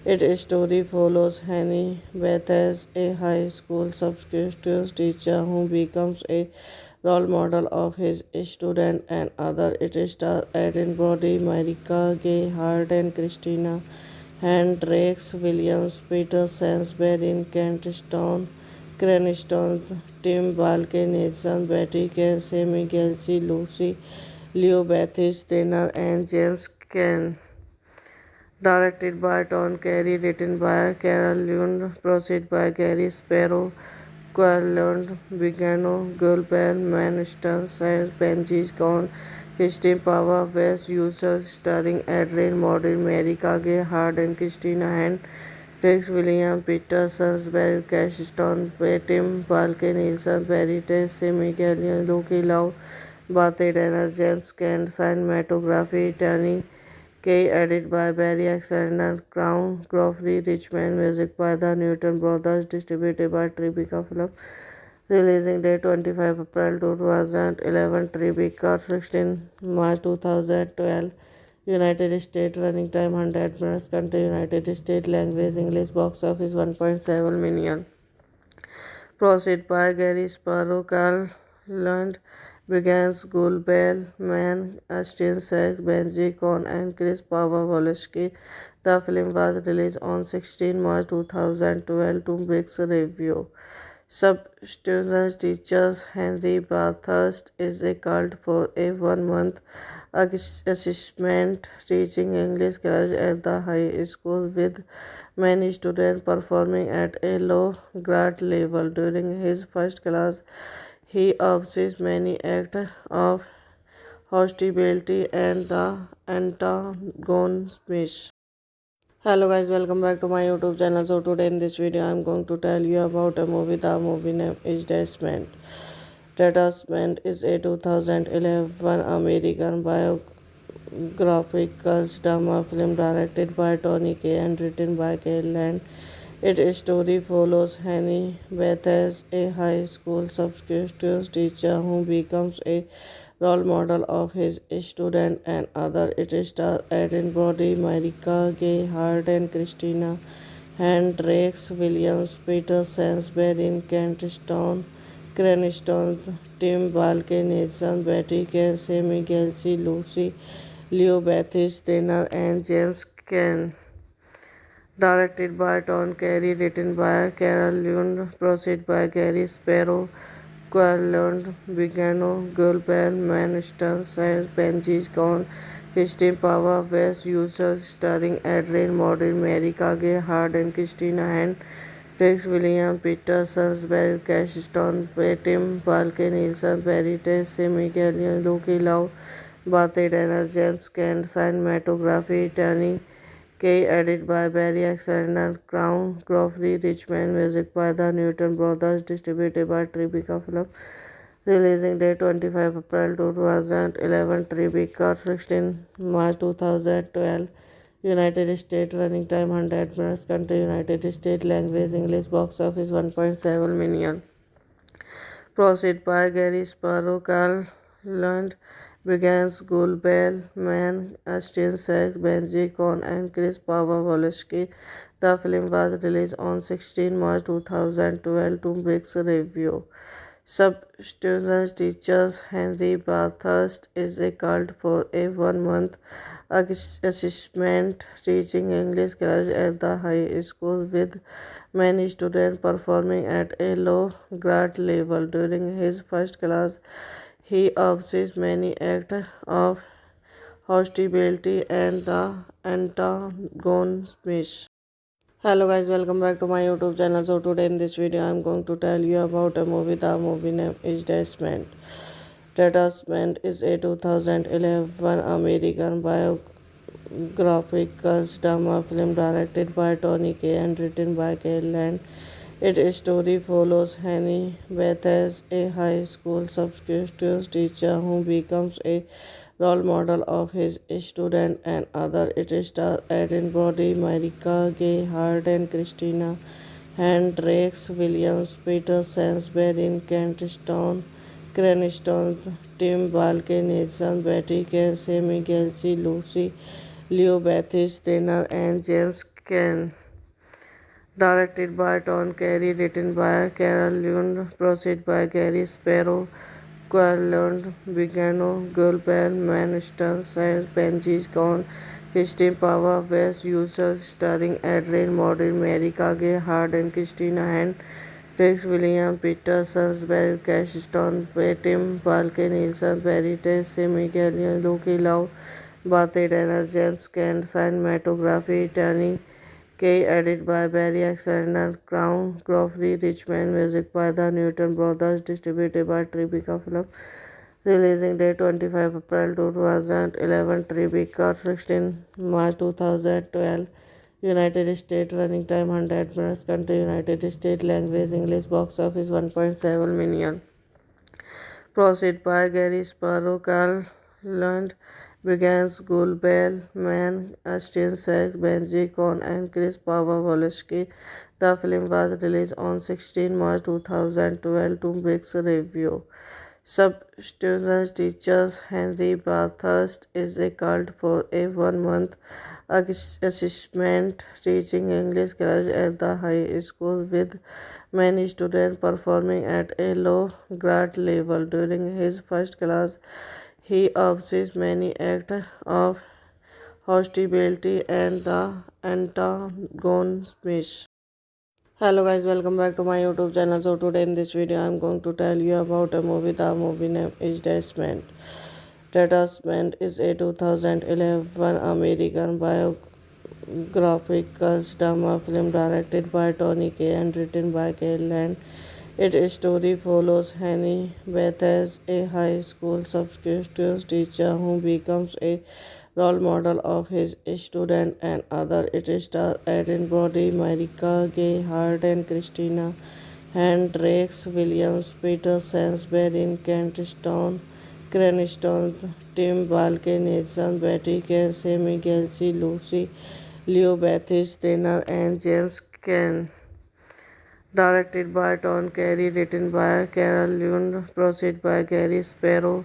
Its story follows Henny Beth as a high school substitute teacher who becomes a role model of his student and other. It stars Erin Brody, Marika Gay, Hart, and Christina Hendricks, Williams, Peter Sainsbury, Kent Stone, Cranston, Tim Balke, Nathan, Betty Kane, Sammy Gelsey, Lucy, Leo Bethis, Tanner, and James Caan. Directed by Tom Carey, written by Carol Lund, produced by Gary Sparrow, Querland, Vigano, Gulben, Manston, Benji Con, Christine Pava, West Users, starring Adrian Modern, Mary Kage, Hard, and Christina Hand, Rex William, Peter Sainsbury, Cashstone, Tim Balke, Nielsen, Barry Tess, Simi Gallion, Loki Lau, Bate Dennis, James Kent, cinematography, Tony Kay, edited by Barry Alexander, Crown, Crawford, Richmond, music by the Newton Brothers, distributed by Tribeca Film. Releasing date 25 April 2011, Tribeca 16 March 2012. United States, running time 100 minutes, country United States, language English, box office 1.7 million. Proceed by Gary Sparrow, Carl Lund, Begans, Gulbel, Man, Austin Sack, Benji Con, and Chris Pavlovsky. The film was released on 16 March 2012 to mixed review. Substance teachers Henry Bathurst is a cult for a 1 month assessment teaching English class at the high school, with many students performing at a low grade level. During his first class, he observes many acts of hostility and the antagonism. Hello guys, welcome back to my YouTube channel. So today in this video I'm going to tell you about a movie. The movie name is Detachment. Detachment is a 2011 American biographical drama film directed by Tony Kaye and written by Kyle Land. Its story follows Henny Beth as a high school substitute teacher who becomes a role model of his student and other. It stars Erin Brody, Marika Gay, Hart, and Christina Hendricks, Williams, Peter Sainsbury, Kent Stone, Cranston, Tim Balke, Nathan, Betty Kane, Sammy Gelsey, Lucy, Leo Bethis, Tanner, and James Caan. Directed by Tom Carey, written by Carol Lund, produced by Gary Sparrow, Querland, Vigano, Gulben, Manston, Benji Con, Christine Pava, West Users, starring Adrian Modern, Mary Kage, Hard, and Christina Hand, Rex William, Peter Sainsbury, Cashstone, Tim Balke, Nielsen, Barry Tess, Simi Gallion, Loki Lau, Bate Dennis, James Kent, cinematography, Tony Kay, edited by Barry Alexander, Crown, Crawford, Richmond, music by the Newton Brothers, distributed by Tribeca Film. Releasing date 25 April 2011, Tribeca 16 March 2012. United States, running time 100 minutes, country United States, language English, box office 1.7 million. Proceed by Gary Sparrow, Carl Lund, Begans, Gulbel, Man, Austin Sack, Benji Con, and Chris Pavlovsky. The film was released on 16 March 2012 to mixed review. Substance teachers Henry Bathurst is a cult for a 1 month assessment teaching English class at the high school, with many students performing at a low grade level. During his first class, he observes many acts of hostility and the antagonism. Hello guys, welcome back to my YouTube channel. So today in this video I'm going to tell you about a movie. The movie name is Detachment. Detachment is a 2011 American biographical drama film directed by Tony Kaye and written by Kyle Land. Its story follows Henny Beth as a high school substitute teacher who becomes a role model of his student and other. It stars Adrien Brody, Marika Gay, Hart and Christina Hendricks, Williams, Peter Sainsbury, Kent Stone, Cranston, Tim Balke, Nathan Betty, Sammy Gelsey, Lucy, Leo Bethis, Trainer, and James Caan. Directed by Tom Carey, written by Carol Lund, produced by Gary Sparrow, Querlund, Vigano, Gulben, Manston, and Benji Con, Christine Pava, West Users, starring Adrian Modern, Mary Kage, Hard, and Christina Hand, Rex William, Peter Sainsbury, Cashstone, Tim Balke, Nielsen, Perry, Sammy Gallion, Loki Lau, Bate Dana, James Caan, cinematography, Tony Kay, edited by Barry Alexander, Crown, Crawford, Richmond, music by the Newton Brothers, distributed by Tribeca Film. Releasing date 25 April 2011, Tribeca 16 March 2012. United States, running time 100 minutes, country United States, language English, box office 1.7 million. Proceed by Gary Sparrow, Carl Lund, Begans, Gulbel, Man, Ashton Sack, Benji Con, and Chris Pavlovsky. The film was released on 16 March 2012 to mixed review. Substitute teachers Henry Bathurst is a cult for a 1 month assessment teaching English class at the high school, with many students performing at a low grade level. During his first class, he observes many acts of hostility and the antagonism. Hello guys, welcome back to my YouTube channel. So today in this video I am going to tell you about a movie. The movie name is Detachment. Detachment is a 2011 American biographical drama film directed by Tony Kaye and written by Kyle Land. Its story follows Henny Bethas, a high school substitute teacher who becomes a role model of his student and other. It stars Adrien Brody, Marika Gay, Hart, and Christina Hendricks, Williams, Peter Sainsbury, Kent Stone, Cranston, Tim Balke, Nathan Betty, Sammy Gelsey, Lucy, Leo Bethis, Trainer, and James Caan. Directed by Tom Carey, written by Carol Lund, produced by Gary Sparrow,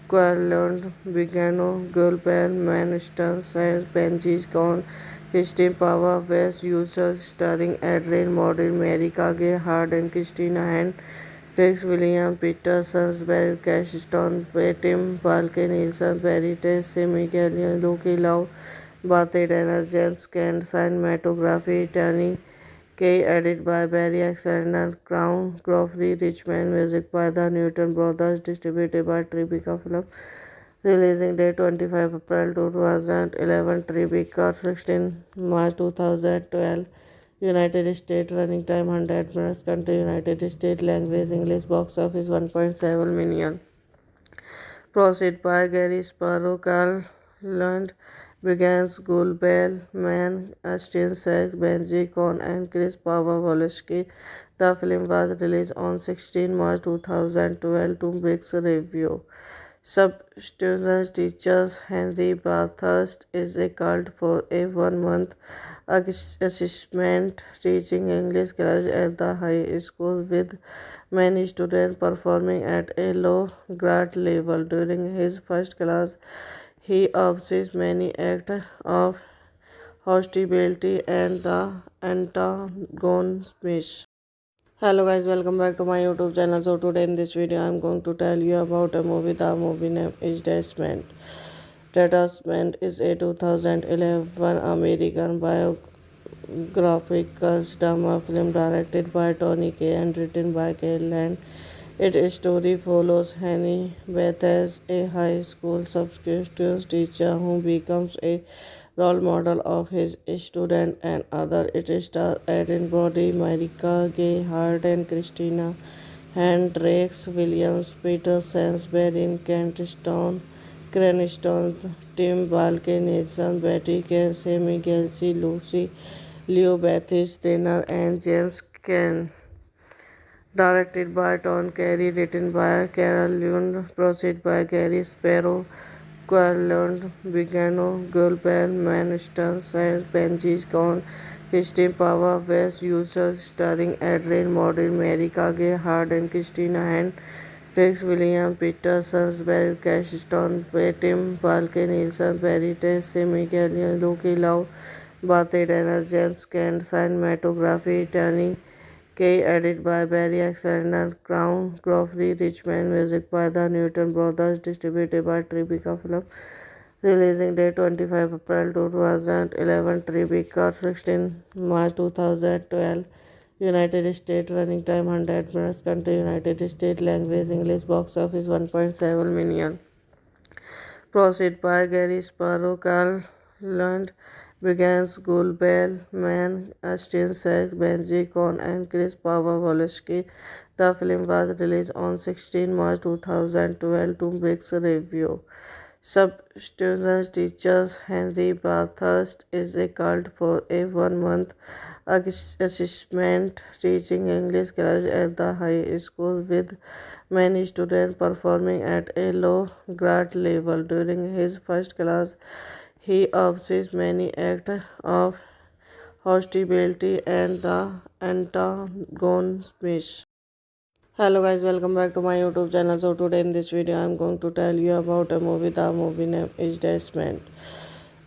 Querlund, Vigano, Gulben, Manston, and Benji Con, Christine Pava, West Users, starring Adrian Modern, Mary Kage, Hard, and Christina Hand, Rex William, Peter Sainsbury, Cashstone, Tim Balke, Nielsen, Perry, Sammy Gallion, Loki Lau, Bate Dana, James Caan, cinematography, Tony Kay, edited by Barry Alexander, Crown, Crawford, Richmond, music by the Newton Brothers, distributed by Tribeca Film. Releasing date 25 April 2011, Tribeca 16 March 2012. United States, running time 100 minutes, country United States, language English, box office 1.7 million. Proceed by Gary Sparrow, Carl Lund, Begans, Gulbel, Man, Ashton Sack, Benji Con, and Chris Pavlovsky. The film was released on 16 March 2012 to mixed review. Substitute teachers Henry Bathurst is a cult for a 1 month assessment teaching English class at the high school, with many students performing at a low grade level. During his first class, he observes many acts of hostility and the antagonism. Hello guys, welcome back to my YouTube channel. So today in this video I am going to tell you about a movie. The movie name is Detachment. Detachment is a 2011 American biographical drama film directed by Tony Kaye and written by Kyle Land. Its story follows Henny Bethas, a high school substitute teacher who becomes a role model of his student and other. It stars Adrien Brody, Marika Gay, Hart, and Christina Hendricks, Williams, Peter Sainsbury, Kent Stone, Cranston, Tim Balke, Nathan Betty, Sammy Gelsey, Lucy, Leo Bethis, Trainer, and James Caan. Directed by Tom Carey, written by Carol Lund, produced by Gary Sparrow, Querlund, Vigano, Gulben, Manston, Benji, Con, Christine Pava, West Users, starring Adrian Modern, Mary Kage, Hard and Christina Hand, Rex William, Peter Sunsberg, Cashstone, Tim, Balke Nielsen, Barry Tess, Miguel, Loki Lau, Bate Dennis, James Kent, Cinematography, Tony Kay, edit by Barry Alexander, Crown, Crawford, Richmond, music by the Newton Brothers, distributed by Tribeca Film. Releasing date 25 April 2011, Tribeca 16 March 2012. United States, running time 100 minutes, country United States, language English, box office 1.7 million. Proceed by Gary Sparrow, Carl Lund, Begans, Gulbel, Mann, Austin Sack, Benji Con, and Chris Pavlovsky. The film was released on 16 March 2012 to mixed review. Substance teachers Henry Bathurst is a cult for a 1 month assessment teaching English class at the high school, with many students performing at a low grade level. During his first class, he observes many acts of hostility and the antagonism. Hello guys, welcome back to my YouTube channel. So today in this video I am going to tell you about a movie. The movie name is Detachment.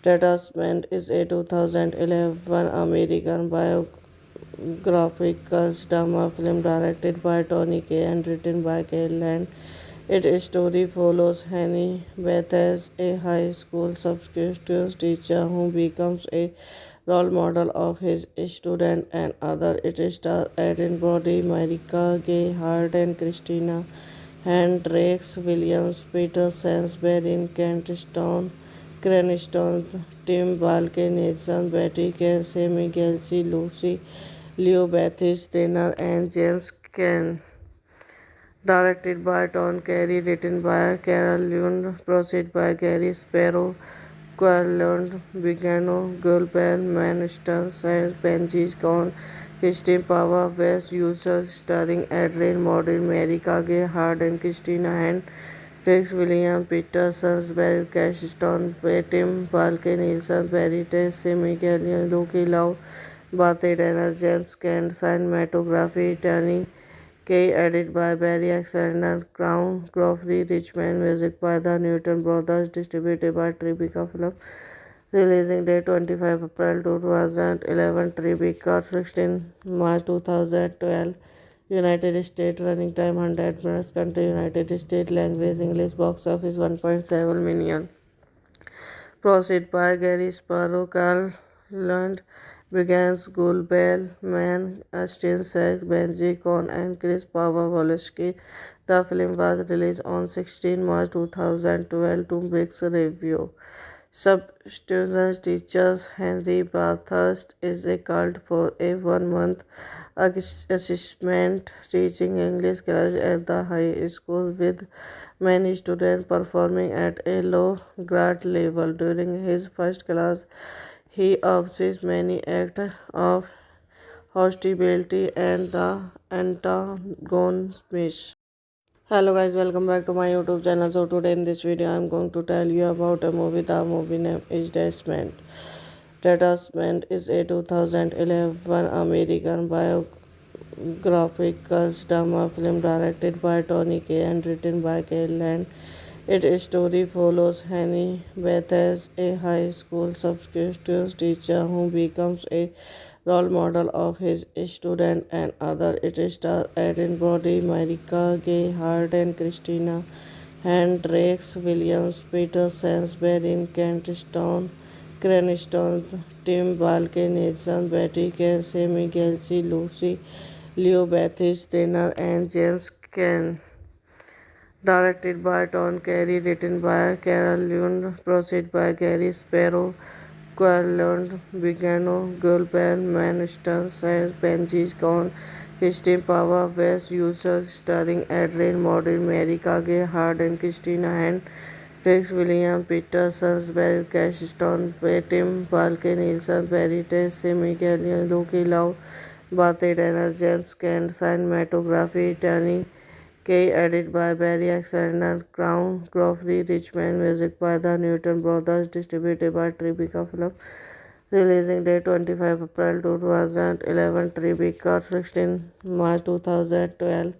Detachment is a 2011 American biographical drama film directed by Tony Kaye and written by Kay Land. Its story follows Henry Bethas, a high school substitute teacher who becomes a role model of his student and other. It stars Aaron Brody, Marika Gay Harden, Christina Hendricks, Williams, Peter Sansbury, Kent Stone, Cranston, Tim Balke, Nathan, Betty Ken, Sammy Gelsey, Lucy, Leo Bethis, Trainer, and James Ken. Directed by Tom Carey, written by Carol Lund, produced by Gary Sparrow, Querlund, Vigano, Gulben, Manston, Benji, Con, Christine Pava, West Users, starring Adrian Modern, Mary Kage, Hard and Christina Hand, Rex William, Peter Sunsberg, Cashstone, Tim, Balke Nielsen, Barry Tess, Miguel, Loki Lau, Bate Dennis, James Kent, Cinematography, Tony Kay, edit by Barry Alexander, Crown, Crawford, Richmond, music by the Newton Brothers, distributed by Tribeca Film. Releasing date 25 April 2011, Tribeca 16 March 2012. United States, running time 100 minutes, country United States, language English, box office 1.7 million. Proceed by Gary Sparrow, Carl Lund, Begans, Gulbel, Mann, Austin Sack, Benji Con, and Chris Pavlovsky. The film was released on 16 March 2012 to mixed review. Substance teachers Henry Bathurst is a cult for a 1 month assessment teaching English class at the high school, with many students performing at a low grade level. During his first class, he observes many acts of hostility and the antagonism. Hello guys, welcome back to my YouTube channel. So today in this video I am going to tell you about a movie. The movie name is Detachment. Detachment is a 2011 American biographical drama film directed by Tony Kaye and written by Kay Land. Its story follows Henry Bethas, a high school substitute teacher who becomes a role model of his student and other. It stars Aaron Brody, Marika Gay Harden, Christina Hendricks, Williams, Peter Sansbury, Kent Stone, Cranston, Tim Balke, Nathan, Betty Ken, Sammy Gelsey, Lucy, Leo Bethis, Trainer, and James Ken. Directed by Tom Carey, written by Carol Lund, produced by Gary Sparrow, Querlund, Vigano, Gulben, Manston, Benji, Con, Christine Pava, West Users, starring Adrian Modern, Mary Kage, Hard and Christina Hand, Rex William, Peter Sunsberg, Cashstone, Tim, Balke Nielsen, Barry Tess, Miguel, Loki Lau, Bate Dennis, James Kent, Cinematography, Tony Kay, edit by Barry Alexander, Crown, Crawford, Richmond, music by the Newton Brothers, distributed by Tribeca Film. Releasing date 25 April 2011, Tribeca 16 March 2012.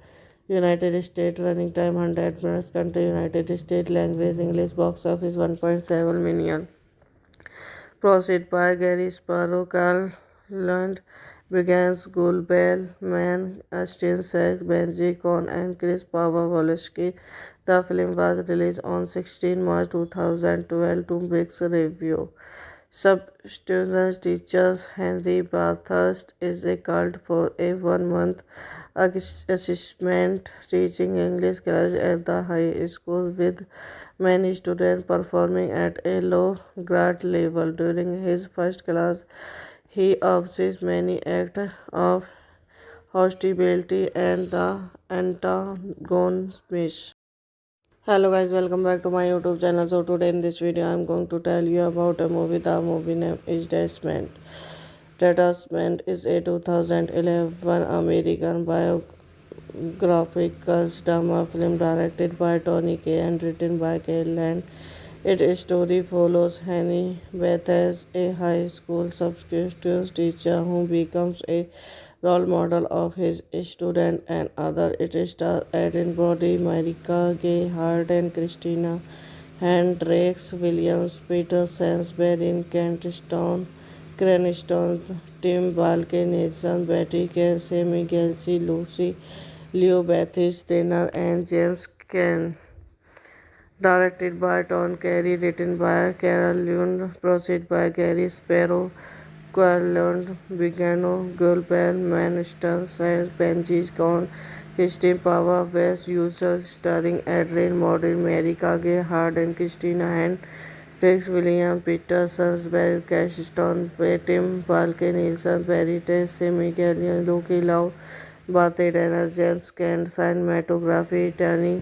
United States, running time 100 minutes, country United States, language English, box office 1.7 million. Proceed by Gary Sparrow, Carl Lund, Begans, Gul Bell, Man, Ashton Sack, Benji Con, and Chris Pavlovsky. The film was released on 16 March 2012 to mixed review. Substance teachers Henry Bathurst is a cult for a 1 month assessment teaching English class at the high school, with many students performing at a low grade level. During his first class, he observes many acts of hostility and the antagonism. Hello guys, welcome back to my YouTube channel. So today in this video I am going to tell you about a movie. The movie name is Detachment. Detachment is a 2011 American biographical drama film directed by Tony Kaye and written by Kay Land. Its story follows Henny Bethas, a high school substitute teacher who becomes a role model of his student and other. It stars Eden Brody, Marika Gay Hart, and Christina Hendricks Williams, Peter Sansbury, Kent Stone, Cranston, Tim Balke, Nathan Betty, Sammy Gelsey, Lucy Leo Bethis Trainer, and James Caan. Directed by Tom Carey, written by Carol Lund, produced by Gary Sparrow, Querland, Vigano, Gulben, Manston, Benji Con, Christine Pava, West Users, starring Adrian Modern, Mary Kage, Hard, and Christina Hand, Rex William, Peter Sansbury, Cashstone, Tim Balke, Nielsen, Barry Tess, Sammy Gallion, Loki Lau, Bate Dennis, James Kent, cinematography, Tony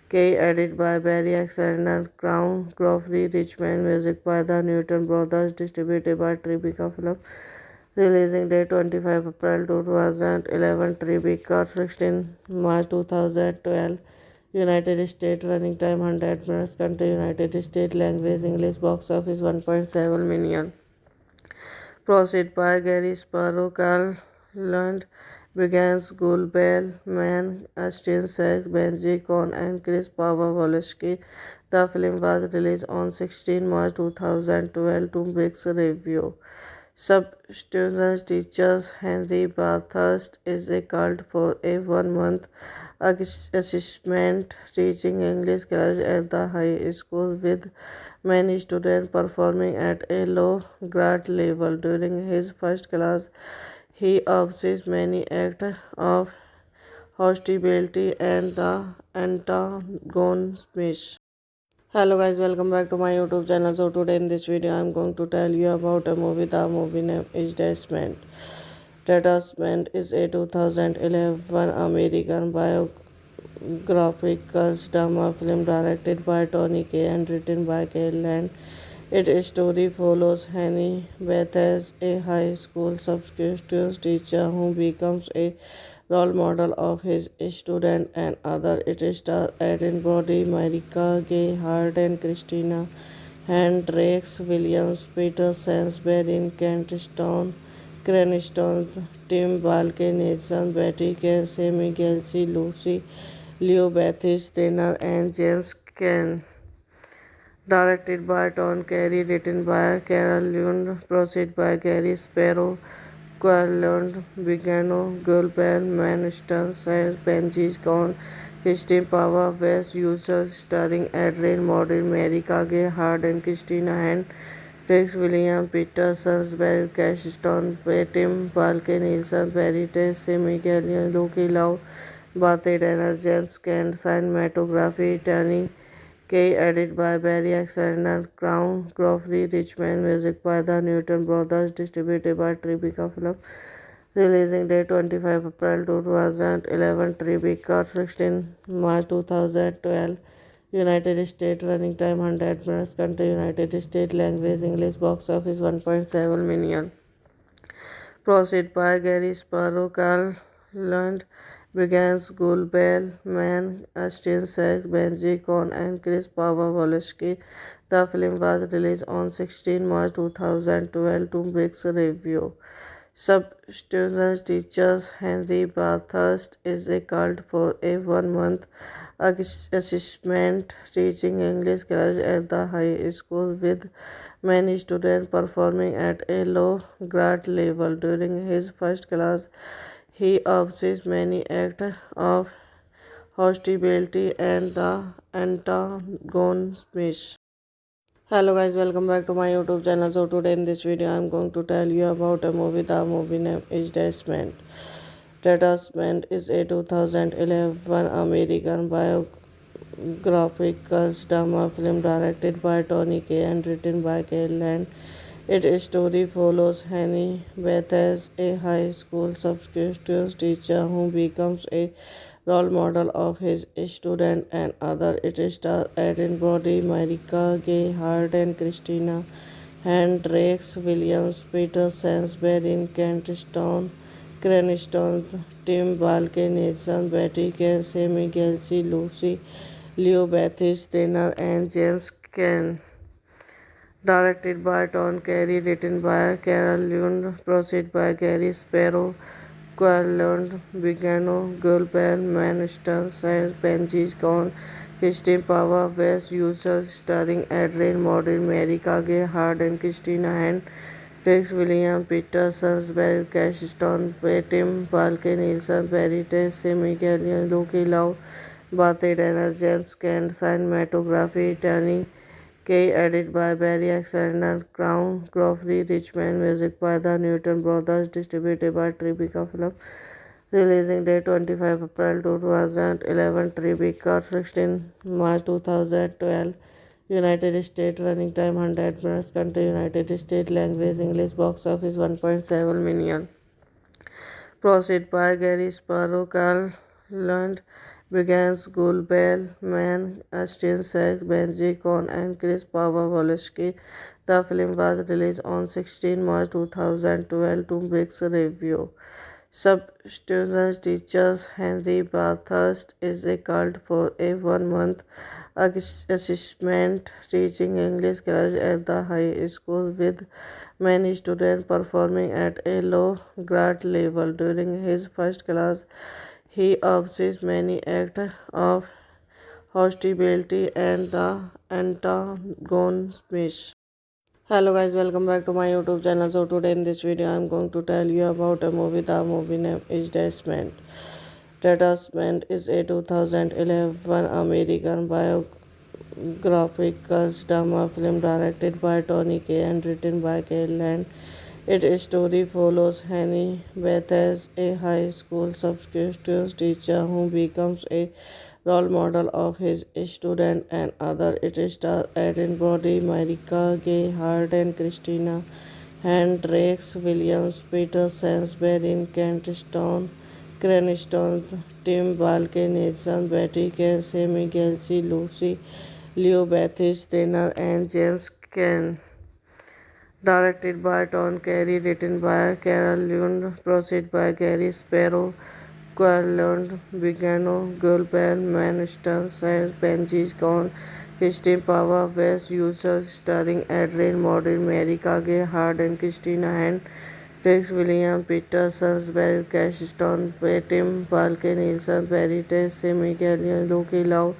Kay, edit by Barry Alexander, Crown, Crawford, Richmond, music by the Newton Brothers, distributed by Tribeca Film. Releasing date 25 April 2011, Tribeca 16 March 2012. United States, running time 100 minutes, country United States, language English, box office 1.7 million. Proceed by Gary Sparrow, Carl Lund, Begans, Gul Bell, Man, Ashton Sack, Benji Con, and Chris Pavlovsky. The film was released on 16 March 2012 to mixed review. Substance teachers Henry Bathurst is a cult for a 1 month assessment teaching English class at the high school, with many students performing at a low grade level. During his first class, he observes many acts of hostility and the antagonism. Hello guys, welcome back to my YouTube channel. So today in this video I am going to tell you about a movie. The movie name is Detachment. Detachment is a 2011 American biographical drama film directed by Tony Kaye and written by Kay Land. Its story follows Henny Bethas, a high school substitute teacher who becomes a role model of his student and other. It stars Eden Brody, Marika Gay Hart, and Christina Hendricks Williams, Peter Sansbury, Kent Stone, Cranston, Tim Balke, Nathan Betty, Sammy Gelsey, Lucy Leo Bethis Trainer, and James Caan. Directed by Tom Carey, written by Carol Lund, produced by Gary Sparrow, Querland, Vigano, Gulben, Manston, Benji Con, Christine Pava, West Users, starring Adrian Modern, Mary Kage, Hard, and Christina Hand, Rex William, Peter Sansbury, Cashstone, Tim Balke, Nielsen, Barry Tess, Sammy Gallion, Loki Lau, Bate Dennis, James Kent, cinematography, Tony Kay, edit by Barry Alexander, Crown, Crawford, Richmond, music by the Newton Brothers, distributed by Tribeca Film. Releasing date 25 April 2011, Tribeca 16 March 2012. United States, running time 100 minutes, country United States, language English, box office 1.7 million. Proceed by Gary Sparrow, Carl Lund, began Gulbel, Man, Steinsack, Benji Cohn, and Chris Pavlovsky. The film was released on 16 March 2012 to mixed review. Substance teachers Henry Bathurst is a cult for a 1 month assessment teaching English class at the high school with many students performing at a low grade level. During his first class, he observes many acts of hostility and the antagonism. Hello guys, welcome back to my YouTube channel. So today in this video I am going to tell you about a movie. The movie name is Detachment. Detachment is a 2011 American biographical drama film directed by Tony Kaye and written by Cale Land. Its story follows Henny Beth as a high school substitute teacher who becomes a role model of his student and other. It stars Erin Brody, Marika Gay Harden, Christina Hendricks, Williams, Peter Sansbury, Kent Stone, Cranston, Tim Balke, Nathan, Betty Kane, Sammy Gelsey, Lucy Leo Bethis, Trainer, and James Caan. Directed by Tom Carey, written by Carol Lund, produced by Gary Sparrow, Querland, Vigano, Gulben, Manston, Benji Con, Christine Pava, West Users, starring Adrian Modern, Mary Kage, Hard, and Christina Hand, Rex William, Peter Sansbury, Cashton, Tim Balke, Nielsen, Barry Tess, Sammy Gallion, Loki Lau, Bate Dennis, James Caan, cinematography, Tony Kay, edited by Barry Alexander, Crown, Crawford, Richmond, music by the Newton Brothers, distributed by Tribeca Film. Releasing date 25 April 2011, Tribeca 16 March 2012. United States, running time 100 minutes, country United States, language English, box office 1.7 million. Proceed by Gary Sparrow, Carl Lund, began Gulbel, Man, Steinsack, Benji Cohn, and Chris Pavlovsky. The film was released on 16 March 2012 to mixed review. Substance teachers Henry Bathurst is a cult for a 1 month assessment teaching English class at the high school with many students performing at a low grade level. During his first class, he observes many acts of hostility and the antagonism. Hello guys, welcome back to my YouTube channel. So today in this video I am going to tell you about a movie. The movie name is Detachment. Detachment is a 2011 American biographical drama film directed by Tony Kaye and written by Cale Land. Its story follows Henny Beth as a high school substitute teacher who becomes a role model of his student and other. It stars Erin Brody, Marika Gay Harden, Christina Hendricks, Williams, Peter Sansbury, Kent Stone, Cranston, Tim Balke, Nathan, Betty Kane, Sammy Gelsey, Lucy Leo Bethis, Trainer, and James Caan. Directed by Tom Carey, written by Carol Lund, produced by Gary Sparrow, Querland, Vigano, Gulben, Manston, Benji Con, Christine Pava, West Users, starring Adrian Modern, Mary Kage, Hard, and Christina Hand, Rex William, Peter Sansbury, Cashton, Tim Balke, Nielsen, Barry Tess, Sammy Gallion, Loki Lau,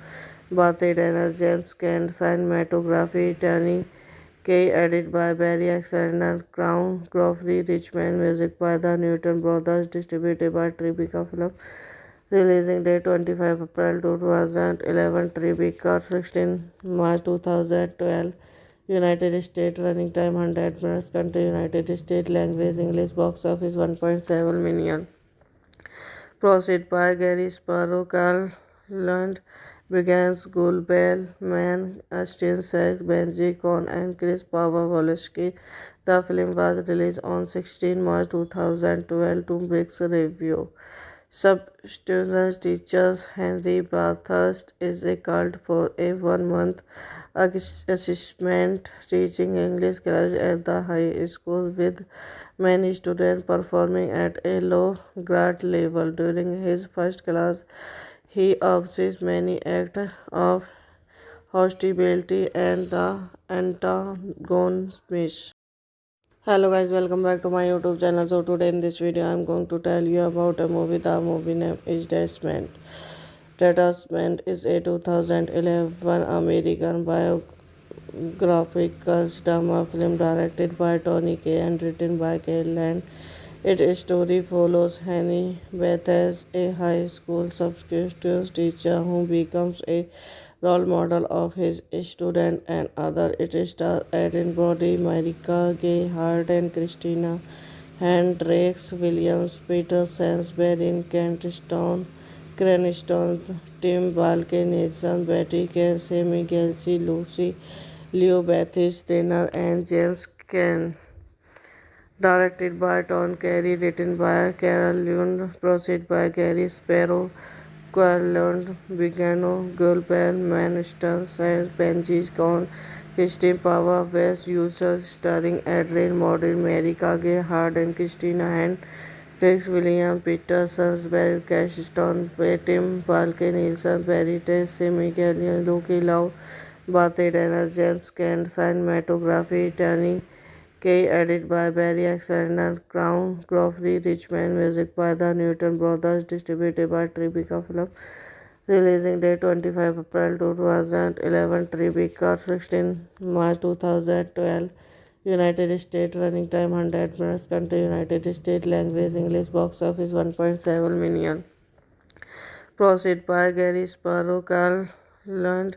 Bate Dennis, James Caan, cinematography, Tony Kay, edited by Barry Alexander, Crown, Crawford, Richmond, music by the Newton Brothers, distributed by Tribeca Film. Releasing date 25 April 2011, Tribeca 16 March 2012. United States, running time 100 minutes, country United States, language English, box office 1.7 million. Proceed by Gary Sparrow, Carl Lund, began Gulbel, Man, Steinsack, Benji Cohn, and Chris Pavlovsky. The film was released on 16 March 2012 to mixed review. Substitute teachers Henry Bathurst is a cult for a 1 month assessment teaching English class at the high school with many students performing at a low grade level. During his first class, he observes many acts of hostility and the antagonism. Hello guys, welcome back to my YouTube channel. So today in this video I'm going to tell you about a movie. The movie name is Detachment. Detachment is a 2011 American biographical drama film directed by Tony Kaye and written by Kyle Land. Its story follows Henny Beth as a high school substitute teacher who becomes a role model of his student and other. It stars Aaron Brody, Marika Gay Hart, and Christina Hendricks Williams, Peter Sainsbury, Kent Stone, Cranston, Tim Balke, Nathan Betty, Sammy Gelsey, Lucy Leo Bethis Trainer, and James Caan. Directed by Tom Carey, written by Carol Lund, produced by Gary Sparrow, Querland, Vigano, Gulben, Manston, and Benji Con, Christine Pava, West Users, starring Adrian Modern, Mary Kage, Hard, and Christina Hand, Rex William, Peter Sainsbury, Cashstone, Tim Balke, Nielsen, Perry, Sammy Gallion, Loki Lau, Bate Dana, James Caan, cinematography, Tony Kaye, edited by Barry Alexander, Crown, Crawford, Richmond, music by the Newton Brothers, distributed by Tribeca Film. Releasing date 25 April 2011, Tribeca 16 March 2012. United States, running time 100 minutes, country United States, language English, box office 1.7 million. Proceed by Gary Sparrow, Carl Lund,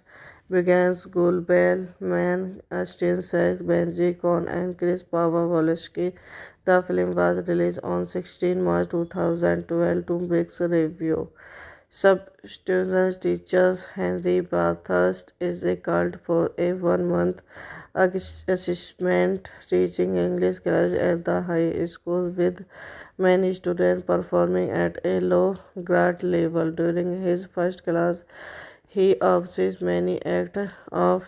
Begans, Gulbel, Man, Austin Sack, Benji Con, and Chris Pavlovsky. The film was released on 16 March 2012 to mixed review. Substitute teachers Henry Bathurst is a cult for a 1 month assessment teaching English class at the high school with many students performing at a low grade level. During his first class, he observes many acts of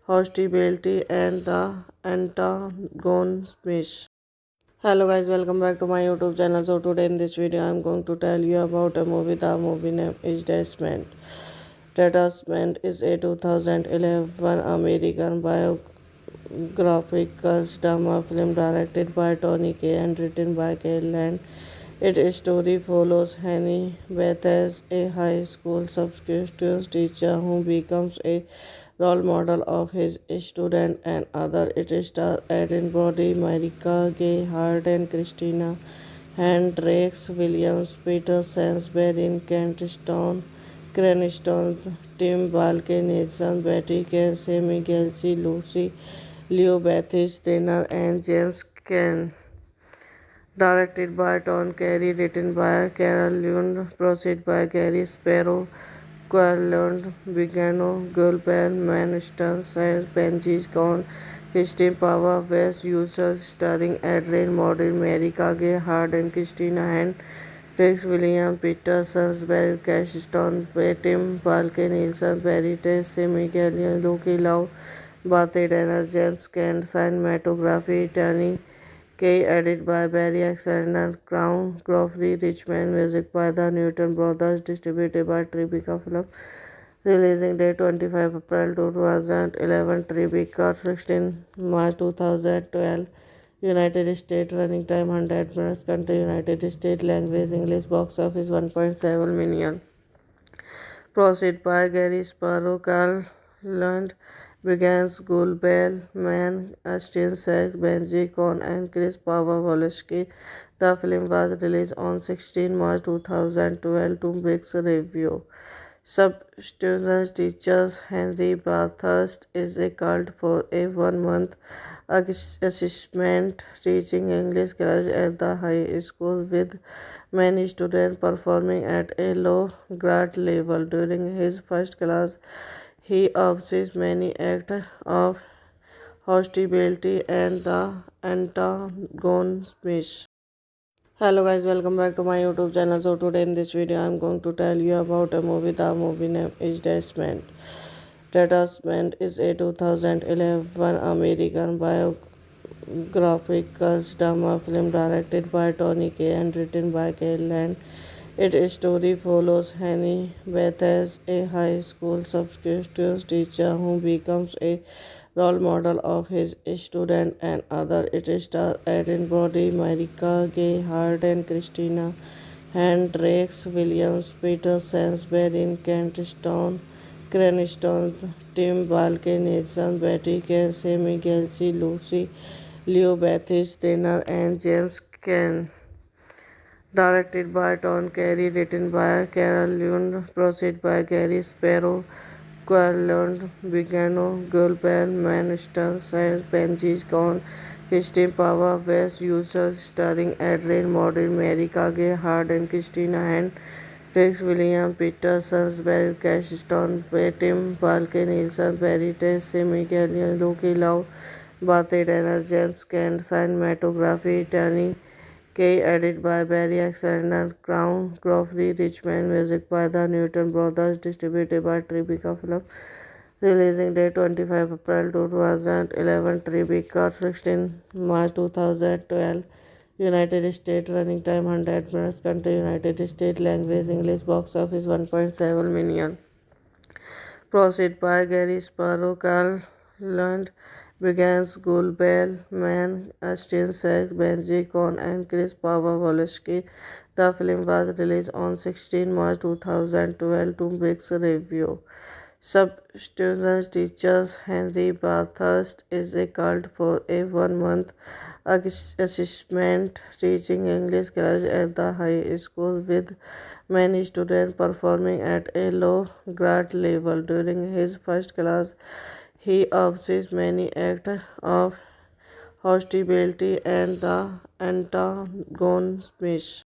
hostility and the antagonism. Hello guys, welcome back to my YouTube channel. So today in this video I'm going to tell you about a movie. The movie name is Detachment. Detachment is a 2011 American biographical drama film directed by Tony Kaye and written by Kyle Land. Its story follows Henny Beth as a high school substitute teacher who becomes a role model of his student and other. It stars Aaron Brody, Marika Gay Hart, and Christina Hendricks Williams, Peter Sainsbury, Kent Stone, Cranston, Tim Balke, Nathan Betty, Sammy Gelsey, Lucy Leo Bethis Trainer, and James Caan. Directed by Tom Carey, written by Carol Lund, produced by Gary Sparrow, Querland, Vigano, Gulben, Manston, and Benji Con, Christine Pava, West Users, starring Adrian Modern, Mary Kage, Hard, and Christina Hand, Rex William, Peter Sainsbury, Cashstone, Tim Balke, Nielsen, Perry, Sammy Gallion, Loki Lau, Bate Dana, James Caan, cinematography, Tony Kaye, edited by Barry Alexander, Crown, Crawford, Richmond, music by the Newton Brothers, distributed by Tribeca Film. Releasing date 25 April 2011, Tribeca 16 March 2012. United States, running time 100 minutes, country United States, language English, box office 1.7 million. Proceed by Gary Sparrow, Carl Lund, Begans, Gulbel, Man, Austin Sack, Benji Con, and Chris Pavlovsky. The film was released on 16 March 2012 to mixed review. Substitute teachers Henry Bathurst is a cult for a 1 month assessment teaching English class at the high school with many students performing at a low grade level. During his first class, he observes many acts of hostility and the antagonism. Hello guys, welcome back to my YouTube channel. So today in this video I'm going to tell you about a movie. The movie name is Detachment. Detachment is a 2011 American biographical drama film directed by Tony Kaye and written by Kyle Land. Its story follows Henny Beth as a high school substitute teacher who becomes a role model of his student and other. It stars Eden Brody, Marika Gay, Hart and Christina Hendricks, Williams, Peter Sainsbury, Kent Stone, Cranston, Tim Balke, Nathan, Betty Casey, Miguel C. Lucy, Leo Bethis, Tanner, and James Ken. Directed by Tom Carey, written by Carol Lund, produced by Gary Sparrow, Querland, Bigano, Gulben, Manston, Benji Con, Christine Pava, West Users, starring Adrian Modern, Mary Kage, Hard, and Christina Hand, Rex William, Peter Sainsbury, Cashton, Tim Balke, Nielsen, Barry Tess, Miguel, Loki Lau, Bate Dennis, James Kent, cinematography, Tony Kay, edited by Barry Alexander, Crown, Crawford, Richmond, music by the Newton Brothers, distributed by Tribeca Film. Releasing date 25 April 2011, Tribeca 16 March 2012. United States, running time 100 minutes, country United States, language English, box office 1.7 million. Proceed by Gary Sparrow, Carl Lund, Begans, Gulbel, Man, Austin Sack, Benji Con, and Chris Pavlovsky. The film was released on 16 March 2012 to mixed review. Substance teachers Henry Bathurst is a cult for a 1 month assessment teaching English class at the high school, with many students performing at a low grade level. During his first class, he observes many acts of hostility and the antagonism.